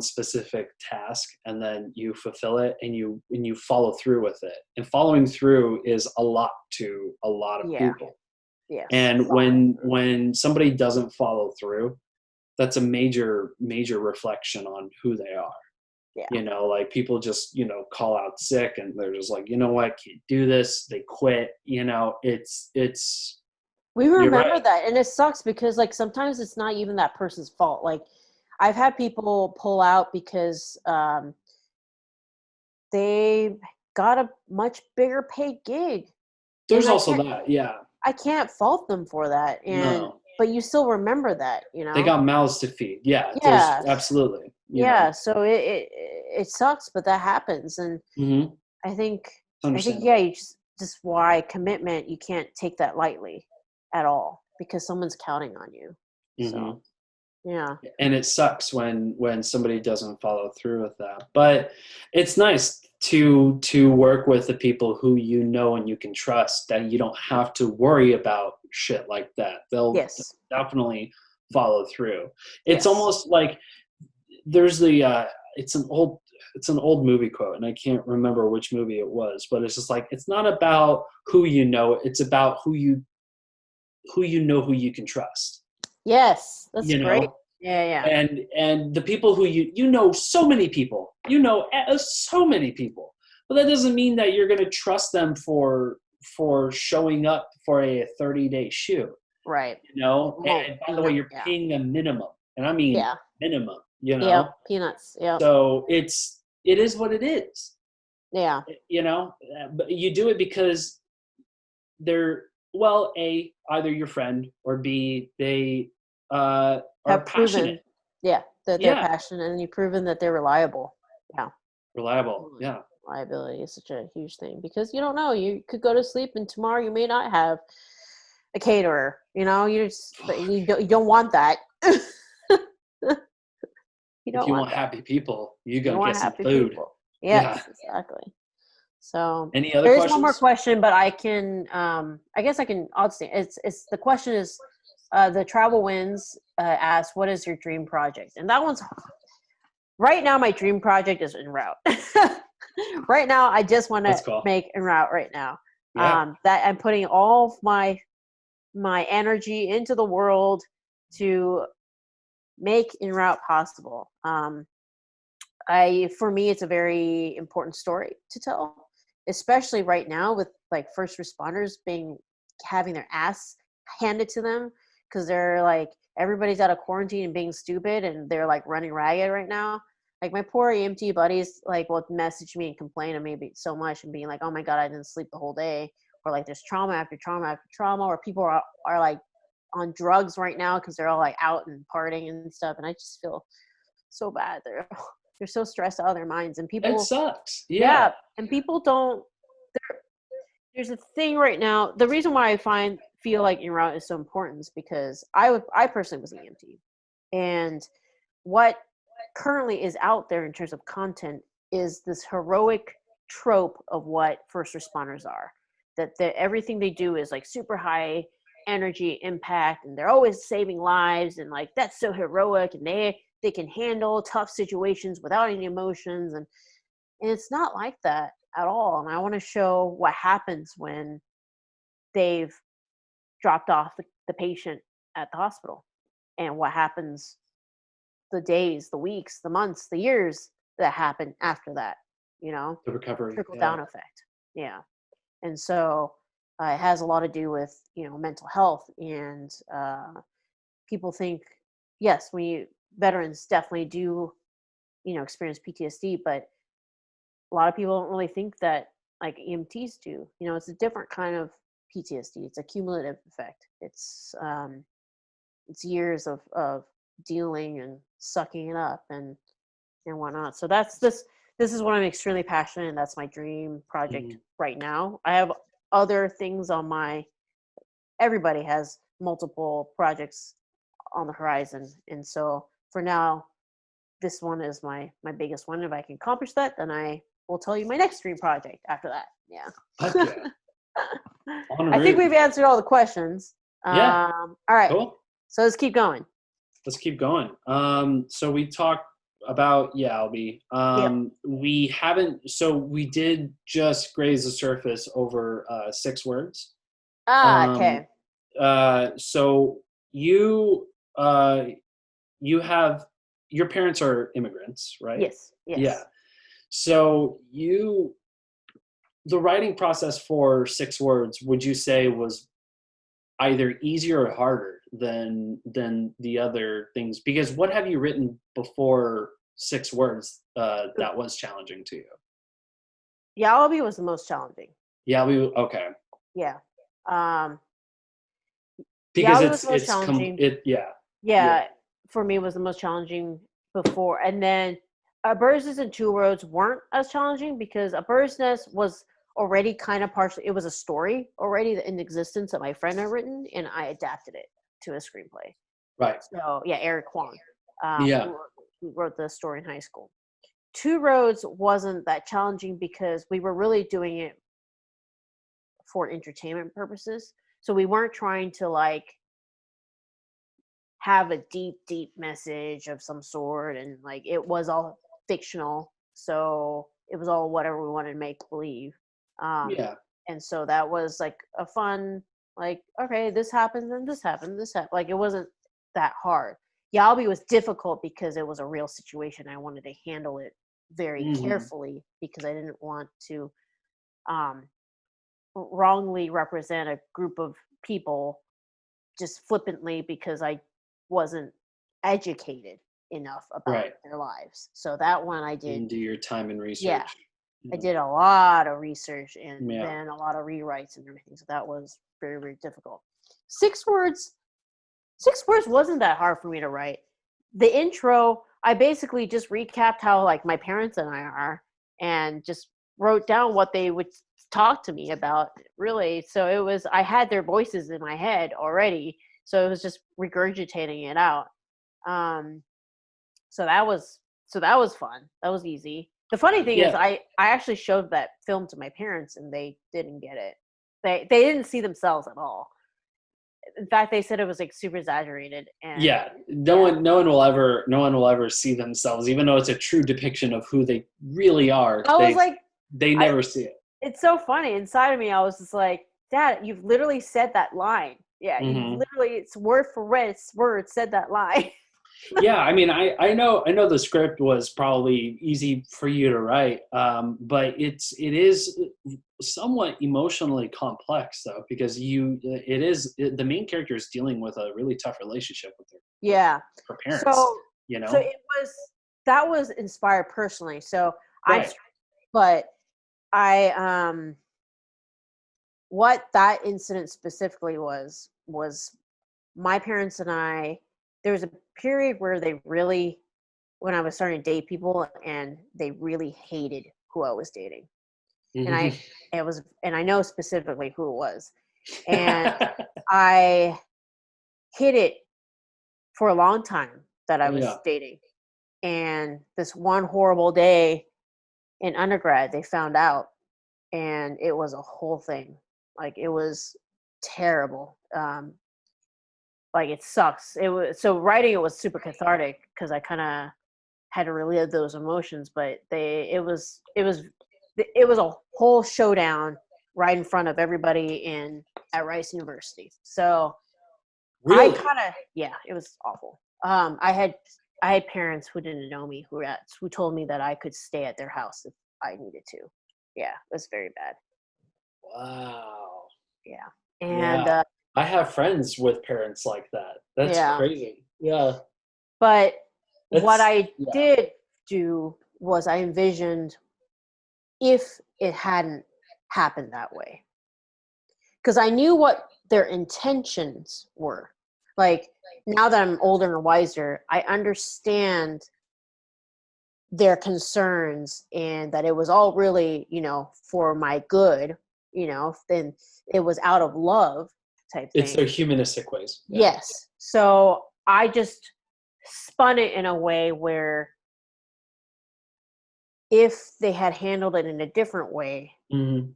specific task, and then you fulfill it, and you follow through with it. And following through is a lot to a lot of Yeah. people. Yes. And Following through. when somebody doesn't follow through, that's a major reflection on who they are. Yeah. You know, like people just, you know, call out sick and they're just like, you know what, can't do this. They quit. You know, it's We you're remember right. that, and it sucks because like sometimes it's not even that person's fault. Like, I've had people pull out because they got a much bigger paid gig, There's and also that, yeah. I can't fault them for that. And No, but you still remember that, you they know? got mouths to feed. Yeah, there's Yeah, absolutely, you yeah. know. So it sucks, but that happens, and Hmm. I think It's yeah, understandable. you just why commitment, you can't take that lightly at all because someone's counting on you. So Hmm. yeah. And it sucks when somebody doesn't follow through with that. But it's nice to work with the people who you know and you can trust, that you don't have to worry about shit like that. They'll Yes. definitely follow through. It's Yes. almost like there's it's an old movie quote, and I can't remember which movie it was, but it's just like, it's not about who you know, it's about who you know, who you can trust. Yes. That's You great. know, Yeah, yeah. and the people who you know, so many people, you know, so many people, but that doesn't mean that you're going to trust them for showing up for a 30-day shoot. Right. You know, Well, and by the way, peanut. you're Yeah. paying them minimum, and I mean Yeah. minimum. You Yep. know, Peanuts. Yep. so it is what it is. Yeah. You know, but you do it because they're, well, a, either your friend, or b, they are Have passionate. proven, yeah, that they're Yeah, passionate, and you've proven that they're reliable. Yeah. reliable. Totally. Yeah. Reliability is such a huge thing because you don't know. You could go to sleep and tomorrow you may not have a caterer. You know, but you don't want that. You If don't you want want that. happy people, you You gonna want get some happy food. people. Yeah. Yes, exactly. So Any other there is one more questions? question, but I can I guess I can, I'll say it's the question is the travel wins asks, what is your dream project? And that one's right now, my dream project is En route. Right now, I just want to Let's go. make En route right now. Yeah. That I'm putting all of my energy into the world to make En route possible. For me, it's a very important story to tell, especially right now with like first responders having their ass handed to them because they're like everybody's out of quarantine and being stupid and they're like running ragged right now. Like my poor EMT buddies like will message me and complain to me so much and being like, "Oh my god, I didn't sleep the whole day," or like there's trauma after trauma after trauma, or people are like on drugs right now because they're all like out and partying and stuff, and I just feel so bad. They're so stressed out of their minds, and It people, sucks. yeah, Yeah. and people don't. There's a thing right now. The reason why I feel like En route is so important is because I personally was an EMT, and what currently is out there in terms of content is this heroic trope of what first responders are. That everything they do is like super high energy impact, and they're always saving lives, and like that's so heroic, and they can handle tough situations without any emotions, and it's not like that at all. And I want to show what happens when they've dropped off the patient at the hospital. and what happens, the days, the weeks, the months, the years that happen after that, The recovery. trickle Yeah. down effect. Yeah. And so it has a lot to do with, mental health. And people think, yes, veterans definitely do, experience PTSD, but a lot of people don't really think that like EMTs do. It's a different kind of PTSD. It's a cumulative effect. It's years of dealing and sucking it up and whatnot. So this is what I'm extremely passionate, and that's my dream project right now. I have other things on everybody has multiple projects on the horizon, and so for now, this one is my biggest one. If I can accomplish that, then I will tell you my next dream project after that. Yeah. Okay. I think we've answered all the questions. Yeah. All right. Cool. So let's keep going. Let's keep going. So we talked about Albie. We haven't. So we did just graze the surface over 6 words. Okay. So you have your parents are immigrants, right? Yes. Yeah. So the writing process for 6 words, would you say was either easier or harder than the other things? Because what have you written before 6 words that was challenging to you? Wannabe was the most challenging. Okay. Yeah. Because was challenging. Yeah. For me, it was the most challenging before, and then A Bird's Nest and 2 Roads weren't as challenging because A Bird's Nest was already kind of partially. It was a story already in existence that my friend had written, and I adapted it to a screenplay. Right. So Eric Kwong. Who wrote the story in high school. 2 Roads wasn't that challenging because we were really doing it for entertainment purposes. So we weren't trying to like have a deep message of some sort, and like it was all fictional, so it was all whatever we wanted to make believe. And so that was like a fun, like, okay, this happens and this happened, like it wasn't that hard. Yalbi was difficult because it was a real situation. I wanted to handle it very carefully because I didn't want to wrongly represent a group of people just flippantly because I wasn't educated enough about their lives. So that one I did. And do your time and research. Yeah. I did a lot of research and then a lot of rewrites and everything. So that was very, very difficult. 6 words wasn't that hard for me to write. The intro, I basically just recapped how like my parents and I are and just wrote down what they would talk to me about, really. So I had their voices in my head already. So it was just regurgitating it out. So that was fun. That was easy. The funny thing is I actually showed that film to my parents and they didn't get it. They didn't see themselves at all. In fact, they said it was like super exaggerated. And no one will ever see themselves, even though it's a true depiction of who they really are. They never see it. It's so funny. Inside of me, I was just like, Dad, you've literally said that line. Yeah, you literally, it's word for word said that line. Yeah, I mean, I know the script was probably easy for you to write, but it is somewhat emotionally complex though, because the main character is dealing with a really tough relationship with her parents. So that was inspired personally. So what that incident specifically was my parents and I. There was a period where when I was starting to date people, and they really hated who I was dating, and I know specifically who it was, and I hid it for a long time that I was dating, and this one horrible day in undergrad, they found out, and it was a whole thing. Like it was terrible. Like it sucks. Writing it was super cathartic because I kind of had to relive those emotions, but it was a whole showdown right in front of everybody at Rice University. So Really? Yeah, it was awful. I had parents who didn't know me who told me that I could stay at their house if I needed to. Yeah, it was very bad. Wow. Yeah. Yeah. And I have friends with parents like that. That's yeah, crazy. Yeah. but what That's I yeah. did do was I envisioned if it hadn't happened that way, because I knew what their intentions were. Like, now that I'm older and wiser, I understand their concerns and that it was all really, for my good, then it was out of love type It's thing. their humanistic ways. Yeah. Yes. So I just spun it in a way where if they had handled it in a different way, Mhm.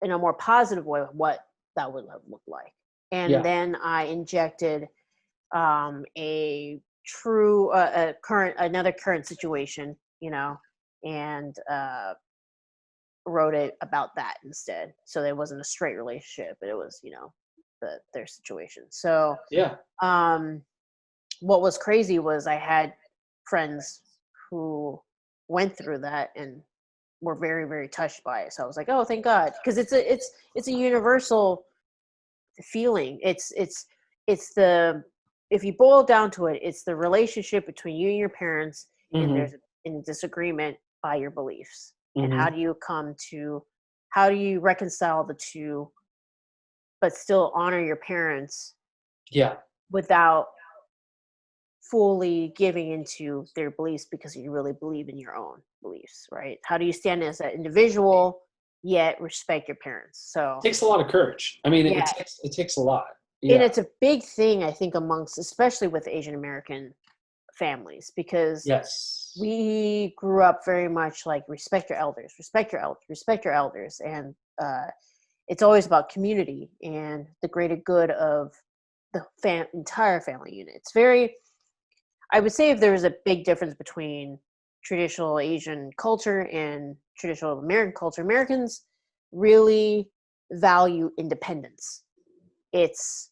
in a more positive way, what that would have looked like. And Yeah. then I injected a true, another current situation, and wrote it about that instead. So it wasn't a straight relationship, but it was, their situation. So Yeah. um, what was crazy was I had friends who went through that and were very, very touched by it. So I was like, oh, thank God, because it's a universal feeling. It's the if you boil down to it, it's the relationship between you and your parents, and Mhm. there's in disagreement by your beliefs. And Mhm. how do you reconcile the two, but still honor your parents Yeah. without fully giving into their beliefs because you really believe in your own beliefs, right? How do you stand as an individual yet respect your parents? So Takes a lot of courage. I mean, yeah, it takes a lot. and Yeah. it's a big thing, I think, amongst, especially with Asian American families, because Yes. we grew up very much like respect your elders, respect your elders, respect your elders, and it's always about community and the greater good of the entire family unit. It's very, I would say, if there was a big difference between traditional Asian culture and traditional American culture, Americans really value independence. It's,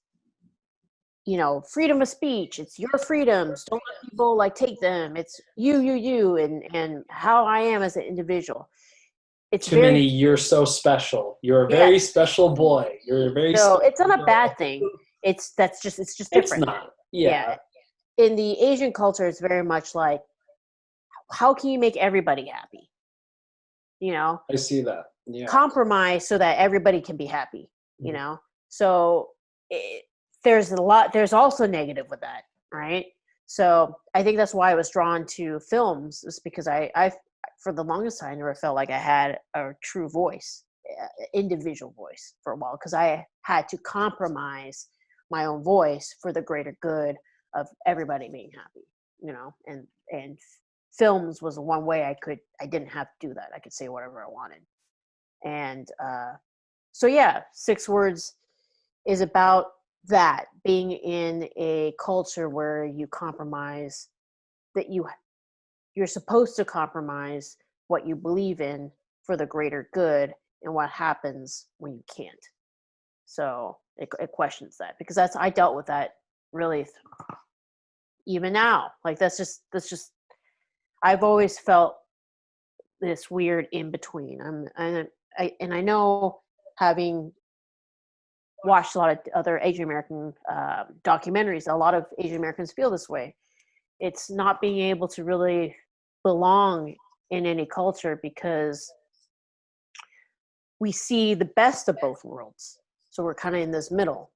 freedom of speech. It's your freedoms. Don't let people like take them. It's you, and how I am as an individual. It's Too many. very, You're so special. You're a very yes. special boy. You're a very So special it's not a girl. bad thing. It's just It's different. not. Yeah. Yeah. In the Asian culture, it's very much like, how can you make everybody happy? You know, I see that. Yeah. compromise so that everybody can be happy. you Mhm. know so it, there's also negative with that, right? So I think that's why I was drawn to films, is because I for the longest time never felt like I had a true voice, individual voice, for a while, because I had to compromise my own voice for the greater good of everybody being happy. And films was the one way I didn't have to do that. I could say whatever I wanted. And so yeah, Six Words is about that, being in a culture where you compromise, that you're supposed to compromise what you believe in for the greater good, and what happens when you can't. So it questions that, because I dealt with that really, even now. Like, that's just I've always felt this weird in between. I know, having watched a lot of other Asian American documentaries, a lot of Asian Americans feel this way. It's not being able to really belong in any culture, because we see the best of both worlds. So we're kind of in this middle.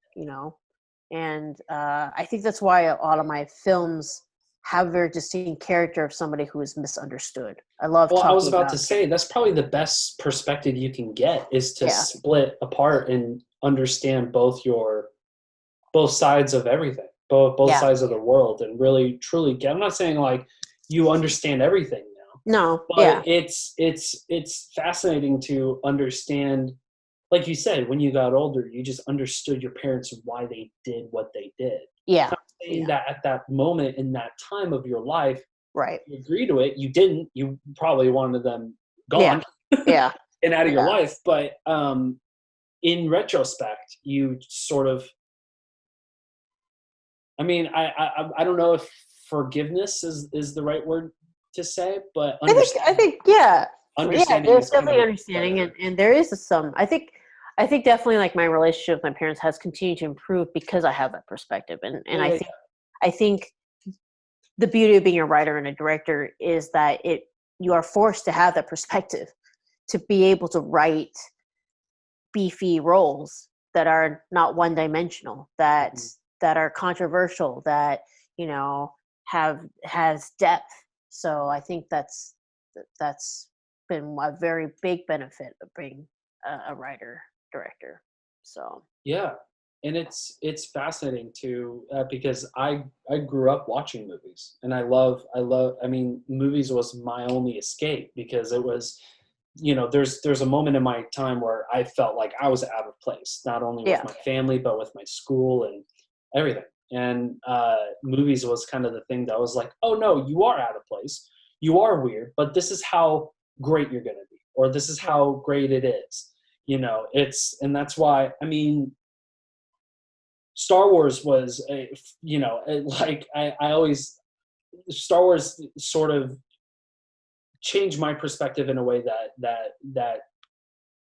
And I think that's why a lot of my films have a very distinct character of somebody who is misunderstood. I love Well, I was talking about about, to say that's probably the best perspective you can get, is to yeah, split apart and understand both sides of everything, both yeah, sides of the world, and really truly get. I'm not saying like you understand everything now, no, but yeah, it's fascinating to understand. Like you said, when you got older, you just understood your parents and why they did what they did. yeah, Not saying yeah, that at that moment in that time of your life right, you agree to it. You didn't. You probably wanted them yeah, gone yeah, and out of your yeah, life. But in retrospect, you sort of I mean, I don't know if forgiveness is the right word to say, but I think, yeah, understanding there's is kind of definitely a understanding, better. and there is some. I think definitely like my relationship with my parents has continued to improve because I have that perspective, and Yeah, I think the beauty of being a writer and a director is that you are forced to have that perspective to be able to write beefy roles that are not one dimensional, yeah. that are controversial, that you know has depth. So I think that's been a very big benefit of being a writer director. So Yeah, and it's fascinating too because I grew up watching movies, and I love. I mean, movies was my only escape because it was, there's a moment in my time where I felt like I was out of place, not only with yeah, my family but with my school and everything. And movies was kind of the thing that was like, oh no, you are out of place, you are weird, but this is how great you're gonna be, or this is yeah, how great it is. It's, and that's why, I mean, Star Wars was like I always, Star Wars sort of changed my perspective in a way that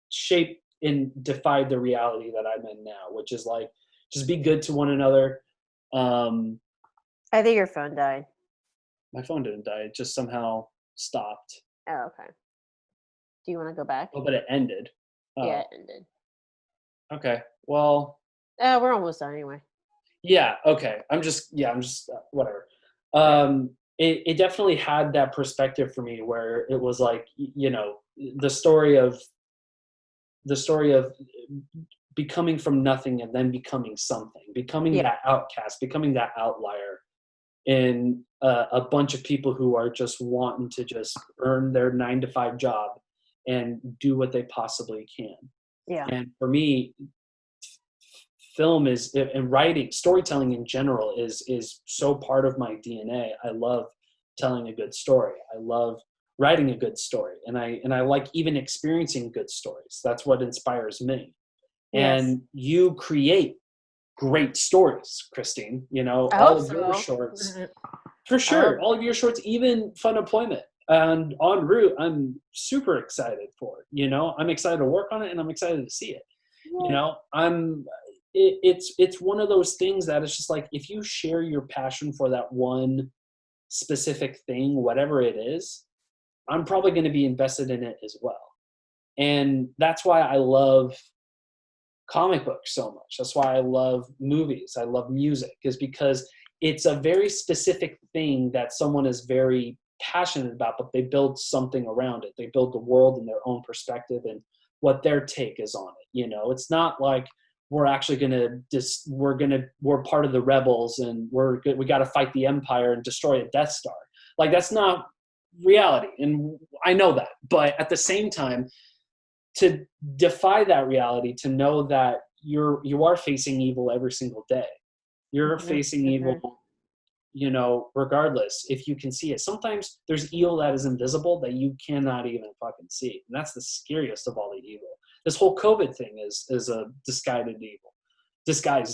shaped and defied the reality that I'm in now, which is like, just be good to one another. um I think your phone died. my phone didn't die, it just somehow stopped. Oh, okay. Do you want to go back? Oh, but it ended. Yeah, Oh, it ended. okay, well, We're almost done anyway. yeah, okay. I'm just whatever. Yeah, It definitely had that perspective for me where it was like, the story of becoming from nothing and then becoming something, becoming yeah, that outcast, becoming that outlier in a bunch of people who are just wanting to just earn their 9 to 5 job and do what they possibly can. yeah, And for me, film is, and writing, storytelling in general is so part of my DNA. I love telling a good story. I love writing a good story, and I like even experiencing good stories. That's what inspires me. yes. And you create great stories, Christine. I All hope of your so. shorts, for I hope sure. All of your shorts, even Fun Employment and En Route, I'm super excited for. I'm excited to work on it, and I'm excited to see it. so. It's one of those things that it's just like, if you share your passion for that one specific thing, whatever it is, I'm probably going to be invested in it as well. And that's why I love comic books so much. That's why I love movies. I love music, is because it's a very specific thing that someone is very passionate about, but they build something around it. They build the world in their own perspective and what their take is on it. It's not like we're actually we're part of the rebels and we got to fight the Empire and destroy a Death Star. Like, that's not reality, and I know that. But at the same time, to defy that reality, to know that you are facing evil every single day. You're Mhm, facing mhm. evil, regardless if you can see it. Sometimes there's evil that is invisible that you cannot even fucking see. And that's the scariest of all the evil. This whole COVID thing is a disguised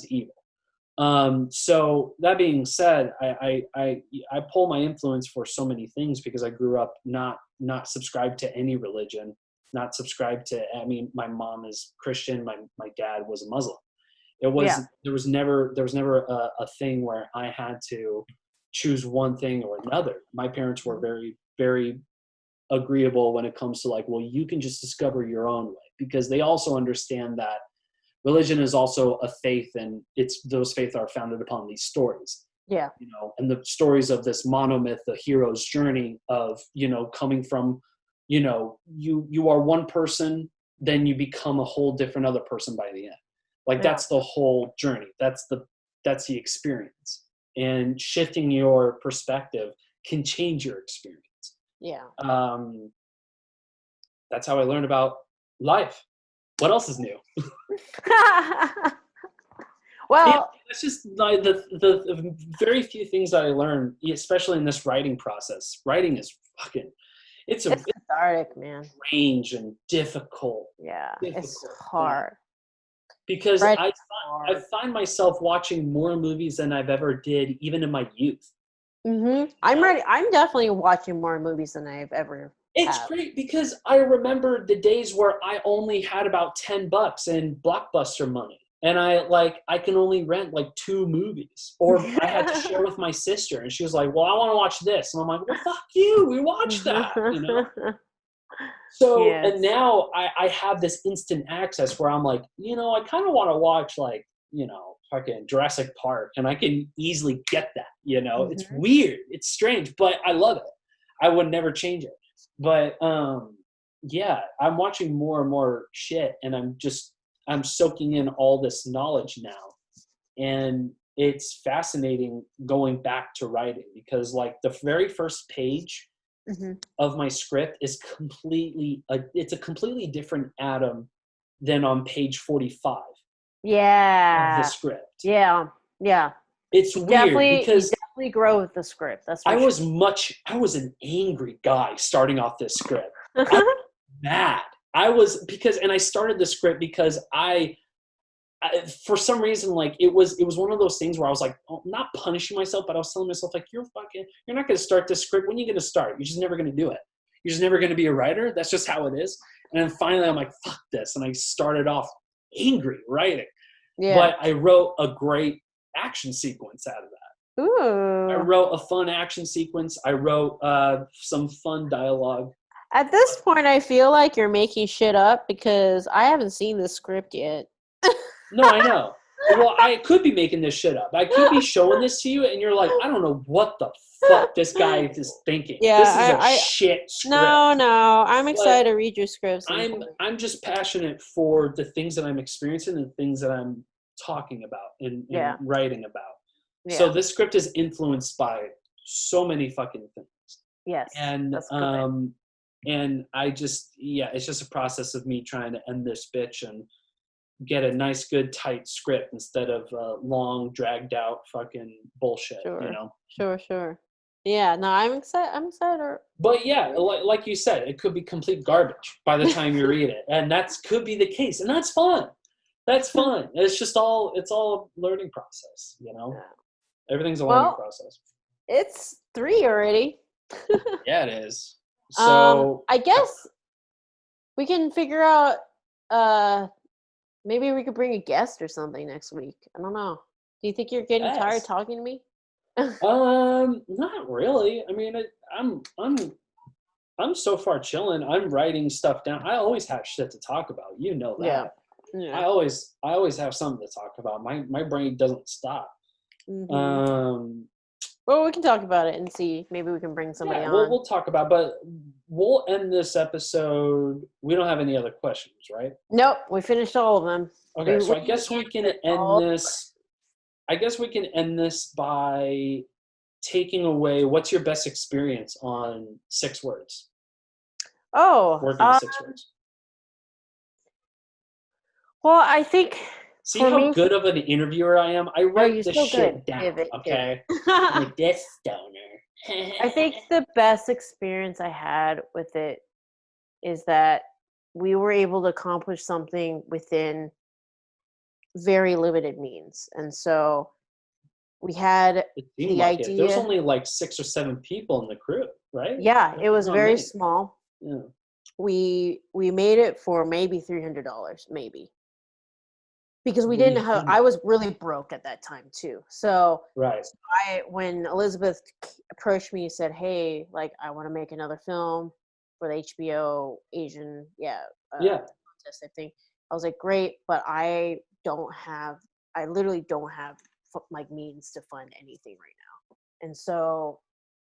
evil. So that being said, I pull my influence for so many things because I grew up not subscribed to any religion, not subscribed to. I mean, my mom is Christian, my dad was a Muslim. Yeah, There was never a thing where I had to choose one thing or another. My parents were mhm. very, very agreeable when it comes to like, well, you can just discover your own way, because they also understand that religion is also a faith, and those faiths are founded upon these stories. Yeah, And the stories of this monomyth, the hero's journey of, coming from, you are one person, then you become a whole different other person by the end. Like, yeah, that's the whole journey. That's the experience. And shifting your perspective can change your experience. yeah. Um, that's how I learned about life. What else is new? Yeah, Well, that's just like the very few things that I learned, especially in this writing process. Writing is fucking, it's it's cathartic, man. strange and difficult, Yeah, it's difficult thing. hard. because Writing I hard. find myself watching more movies than I've ever did, even in my youth. I'm ready. I'm definitely watching more movies than I've ever It's have. great because I remember the days where I only had about $10 in Blockbuster money. And I can only rent like 2 movies, or I had to share with my sister, and she was like, "Well, I want to watch this," and I'm like, "Well, fuck you, we watch that," you know. So, and Yes. now I have this instant access where I'm like, I kind of want to watch like, fucking Jurassic Park, and I can easily get that, It's Hmm. weird. It's strange, but I love it. I would never change it. But yeah, I'm watching more and more shit, and I'm soaking in all this knowledge now. And it's fascinating going back to writing, because like the very first page Hmm. of my script is it's a completely different Adam than on page 45 of the Yeah. script. Yeah. Yeah. It's weird You because definitely grow with the script. That's for sure. I was an angry guy starting off this script. I was mad. And I started the script because for some reason, like it was one of those things where I was like, not punishing myself, but I was telling myself like, you're not going to start this script. When are you going to start? You're just never going to do it. You're just never going to be a writer. That's just how it is. And then finally I'm like, fuck this. And I started off angry writing, Yeah. but I wrote a great action sequence out of that. I Ooh. wrote a fun action sequence. I wrote some fun dialogue. At this point, I feel like you're making shit up because I haven't seen the script yet. No, I know. Well, I could be making this shit up. I could be showing this to you, and you're like, I don't know what the fuck this guy is thinking. This is Yeah, a shit no, script. no. I'm But excited to read your script sometime. I'm just passionate for the things that I'm experiencing and things that I'm talking about and Yeah, writing about. So yeah. this script is influenced by so many fucking things. Yes, And that's good. it's just a process of me trying to end this bitch and get a nice, good, tight script instead of long, dragged out fucking bullshit. Sure. Yeah, no, I'm excited. I'm excited. But yeah, like you said, it could be complete garbage by the time you read it, and that could be the case, and that's fun. That's fun. It's all a learning process. Everything's a learning Well, process. it's 3 already. Yeah, it is. So I guess we can figure out. Maybe we could bring a guest or something next week. I don't know. Do you think you're getting tired yes. talking to me? Not really. I mean, I'm so far chilling. I'm writing stuff down. I always have shit to talk about. You know Yeah. that. Yeah. I always have something to talk about. My brain doesn't stop. Hmm. Um, Well, we can talk about it and see. Maybe we can bring somebody yeah, on. we'll talk about, but we'll end this episode. We don't have any other questions, right? Nope, we finished all of them. Okay, so I We guess we can answered end all. this. I guess we can end this by taking away what's your best experience on 6 words. Oh, Working with 6 words. well, I think See for how me, good of an interviewer I am? I no, write you're the so good. shit down, Give it. okay? I'm like this stoner. I think the best experience I had with it is that we were able to accomplish something within very limited means. And so we had It seemed the like it. There's idea. only like 6 or 7 people in the crew, right? Yeah, it was Not very many. small. Yeah. We made it for maybe $300, maybe. Because we What do didn't you have think? I was really broke at that time too. So Right. when Elizabeth approached me and said, "Hey, like I want to make another film for the HBO Asian, Yeah. contest, I think." I was like, "Great, but I literally don't have like means to fund anything right now." And so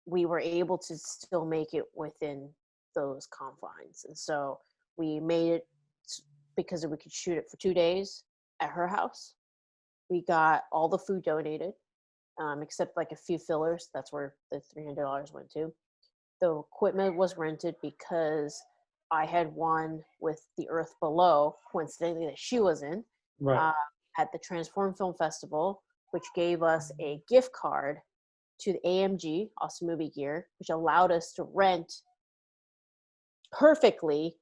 we were able to still make it within those confines. And so we made it because we could shoot it for 2 days at her house. We got all the food donated, except like a few fillers. That's where the $300 went to. The equipment was rented because I had won with The Earth Below, coincidentally, that she was in, Right. uh, at the Transform Film Festival, which gave us a gift card to the AMG, Awesome Movie Gear, which allowed us to rent perfectly,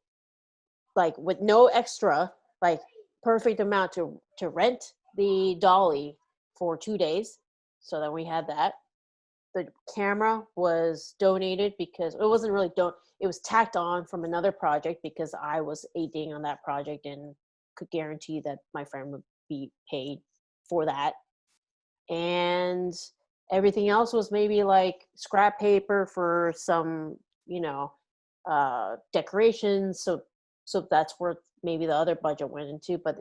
like with no extra, like perfect amount to rent the dolly for 2 days. So then we had that. The camera was donated because it wasn't really it was tacked on from another project because I was ADing on that project and could guarantee that my friend would be paid for that. And everything else was maybe like scrap paper for some, decorations. So that's where maybe the other budget went into, but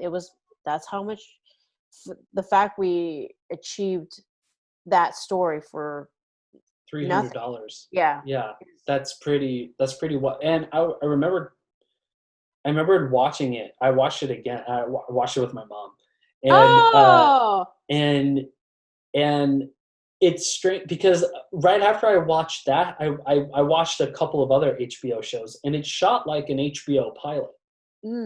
that's how much the fact we achieved that story for nothing. $300. Yeah. Yeah, that's pretty what. And I remembered watching it. I watched it again. I watched it with my mom, and Oh, and it's strange because right after I watched that, I watched a couple of other HBO shows, and it's shot like an HBO pilot.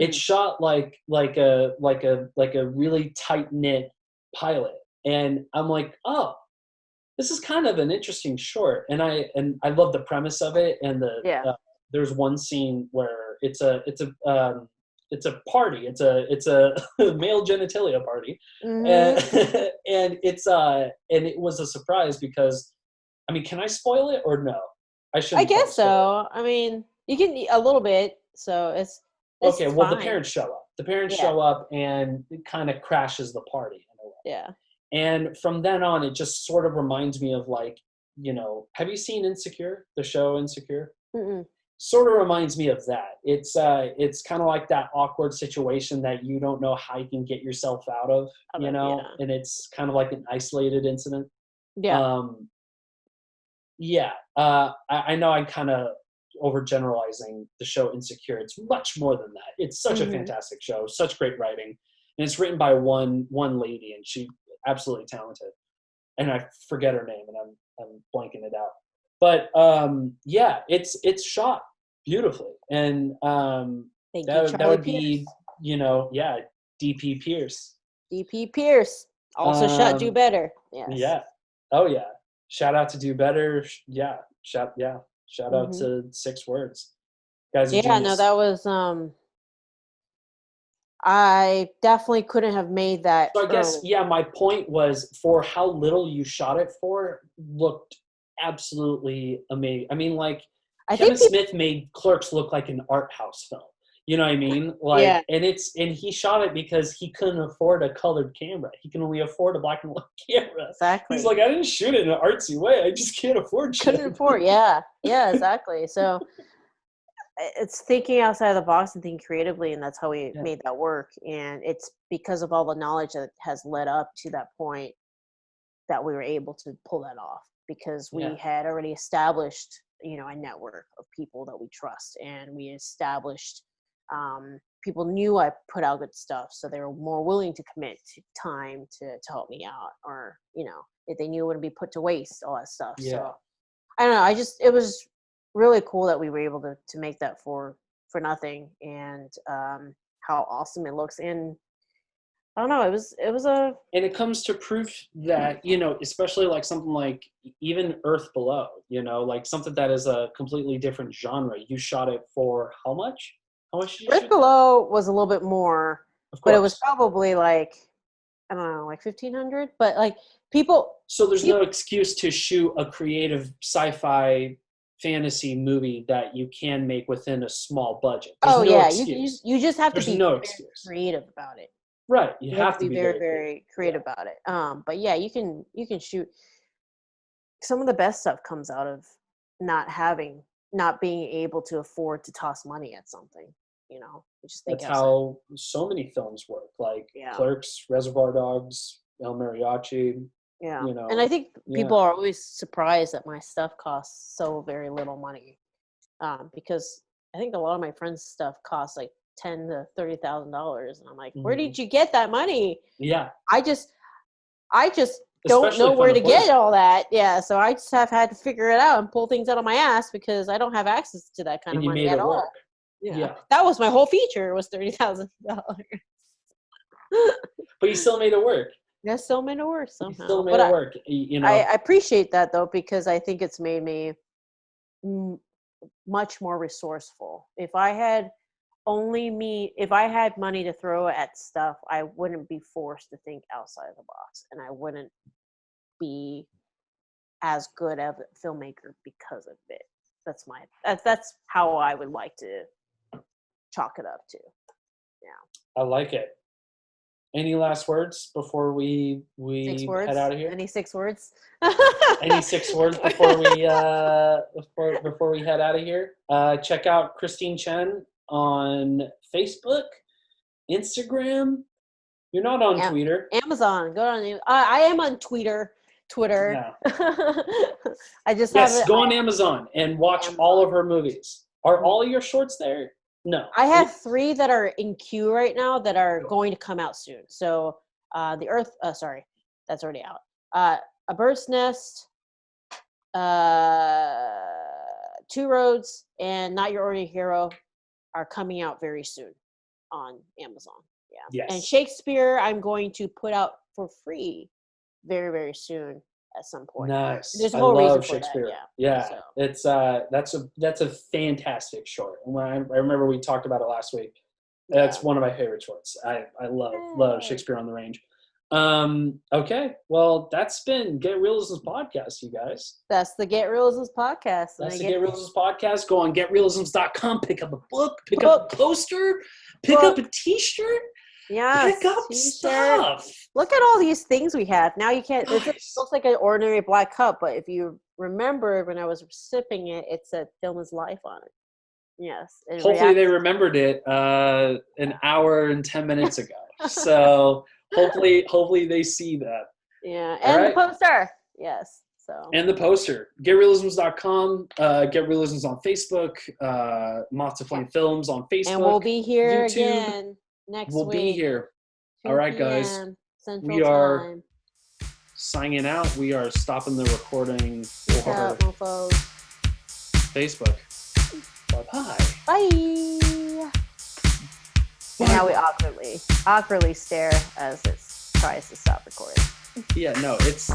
It's shot like a really tight knit pilot, and I'm like, oh, this is kind of an interesting short, and I love the premise of it, and yeah. there's one scene where it's a party, it's a male genitalia party, and Mm-hmm. and it was a surprise because, I mean, can I spoil it or no? I I shouldn't probably guess spoil it. so. I mean, you can eat a little bit, so it's Okay, well, the fine. parents show up. The parents Yeah, show up, and it kind of crashes the party in a way. yeah. And from then on, it just sort of reminds me of, like, have you seen Insecure, the show Insecure? Mm-mm. Sort of reminds me of that. It's kind of like that awkward situation that you don't know how you can get yourself out of, Yeah, and it's kind of like an isolated incident. yeah. Um, yeah, I know I'm kind of overgeneralizing the show Insecure. It's much more than that. It's such a Mm-hmm. fantastic show, such great writing, and it's written by one lady, and she absolutely talented. And I forget her name, and I'm blanking it out. But yeah, it's shot beautifully, and Thank you, that Charlie would Pierce. be, yeah, DP Pierce. DP Pierce also shot Do Um, Better. Yes. yeah, oh yeah. Shout out to Do Better. Yeah, shout out Mm-hmm. to 6 Words. Guy's a Yeah, no, genius. that was I definitely couldn't have made that So I guess, early. yeah, my point was, for how little you shot it for, looked absolutely amazing. I mean, like, I Kevin think people, Smith made Clerks look like an art house film. You know what I mean? Like, yeah, and he shot it because he couldn't afford a colored camera. He can only afford a black and white camera. He's exactly. like, I didn't shoot it in an artsy way. I just can't afford shit. Couldn't afford. Yeah, yeah, exactly. So it's thinking outside the box and thinking creatively, and that's how we Yeah, made that work. And it's because of all the knowledge that has led up to that point that we were able to pull that off, because we yeah, had already established, a network of people that we trust, and we established, people knew I put out good stuff, so they were more willing to commit to time to help me out, or if they knew it wouldn't be put to waste, all that stuff. yeah. So I don't know. It was really cool that we were able to make that for nothing, and how awesome it looks. And I don't know. It was a And it comes to proof that, especially like something like even Earth Below, like something that is a completely different genre. You shot it for how much? How much did you Earth shoot that? Below was a little bit more, Of but it was course. probably like, I don't know, like 1,500. But like people, So there's no people. excuse to shoot a creative sci-fi fantasy movie that you can make within a small budget. There's Oh no yeah, you excuse. you just have to There's be no very excuse. creative about it. Right. You You have to have to be be very very creative. very Yeah. creative about it. But yeah, you can shoot. Some of the best stuff comes out of not being able to afford to toss money at something. You just think That's outside. how so many films work, like Yeah, Clerks, Reservoir Dogs, El Mariachi, yeah. you And I know. think Yeah. people are always surprised that my stuff costs so very little money. Because I think a lot of my friends' stuff costs like $10,000 to $30,000, and I'm like, where Hmm. did you get that money? Yeah. I just don't know Especially where Fun to get Employment. all that. Yeah, so I just have had to figure it out and pull things out of my ass because I don't have access to that kind And of you money made at it all. work. Yeah, Yeah. that was my whole feature, was $30,000. But you still made it work. That still made it work You still somehow. made But it I, work. I, I appreciate that though, because I think it's made me m- much more resourceful. If I had only me, if I had money to throw at stuff, I wouldn't be forced to think outside the box, and I wouldn't be as good of a filmmaker because of it. That's how I would like to chalk it up to. Yeah. I like it. Any last words before we 6 words? head out of here? Any 6 words? Any 6 words before we head out of here? Check out Christine Chen on Facebook, Instagram. You're not on Twitter. Amazon. Go on. I am on Twitter. No. I just go on Amazon and watch all of her movies. Are all of your shorts there? No. I have 3 that are in queue right now that are going to come out soon. So, The Earth. Sorry, that's already out. A Bird's Nest, 2 Roads, and Not Your Ordinary Hero are coming out very soon on Amazon. Yeah. Yes. And Shakespeare, I'm going to put out for free very, very soon at some point. Nice. There's a I whole love reason for Shakespeare. that. Yeah. So. It's that's a fantastic short. I remember we talked about it last week. That's one of my favorite shorts. I love Shakespeare on the Range. Okay. Well, that's been Get Reelisms podcast, you guys. That's the Get Reelisms podcast. That's the Get Reelisms podcast. Go on getreelisms.com, pick up a book, pick up a poster, pick up a t-shirt. Yeah, pick up stuff. Look at all these things we have. Now you can't, it looks like an ordinary black cup, but if you remember when I was sipping it, it said Film is Life on it. Yes. Hopefully they remembered it an hour and 10 minutes ago. So hopefully they see that. Yeah, and the poster. Yes. So. And the poster. GetReelisms.com. Get Reelisms on Facebook. Moths to Flame Films on Facebook. And we'll be here YouTube. again next week. We'll be here. All right, guys. Central we are time. Signing out. We are stopping the recording for Facebook. Bye-bye. Bye. And now we awkwardly stare as it tries to stop recording. Yeah, no, it's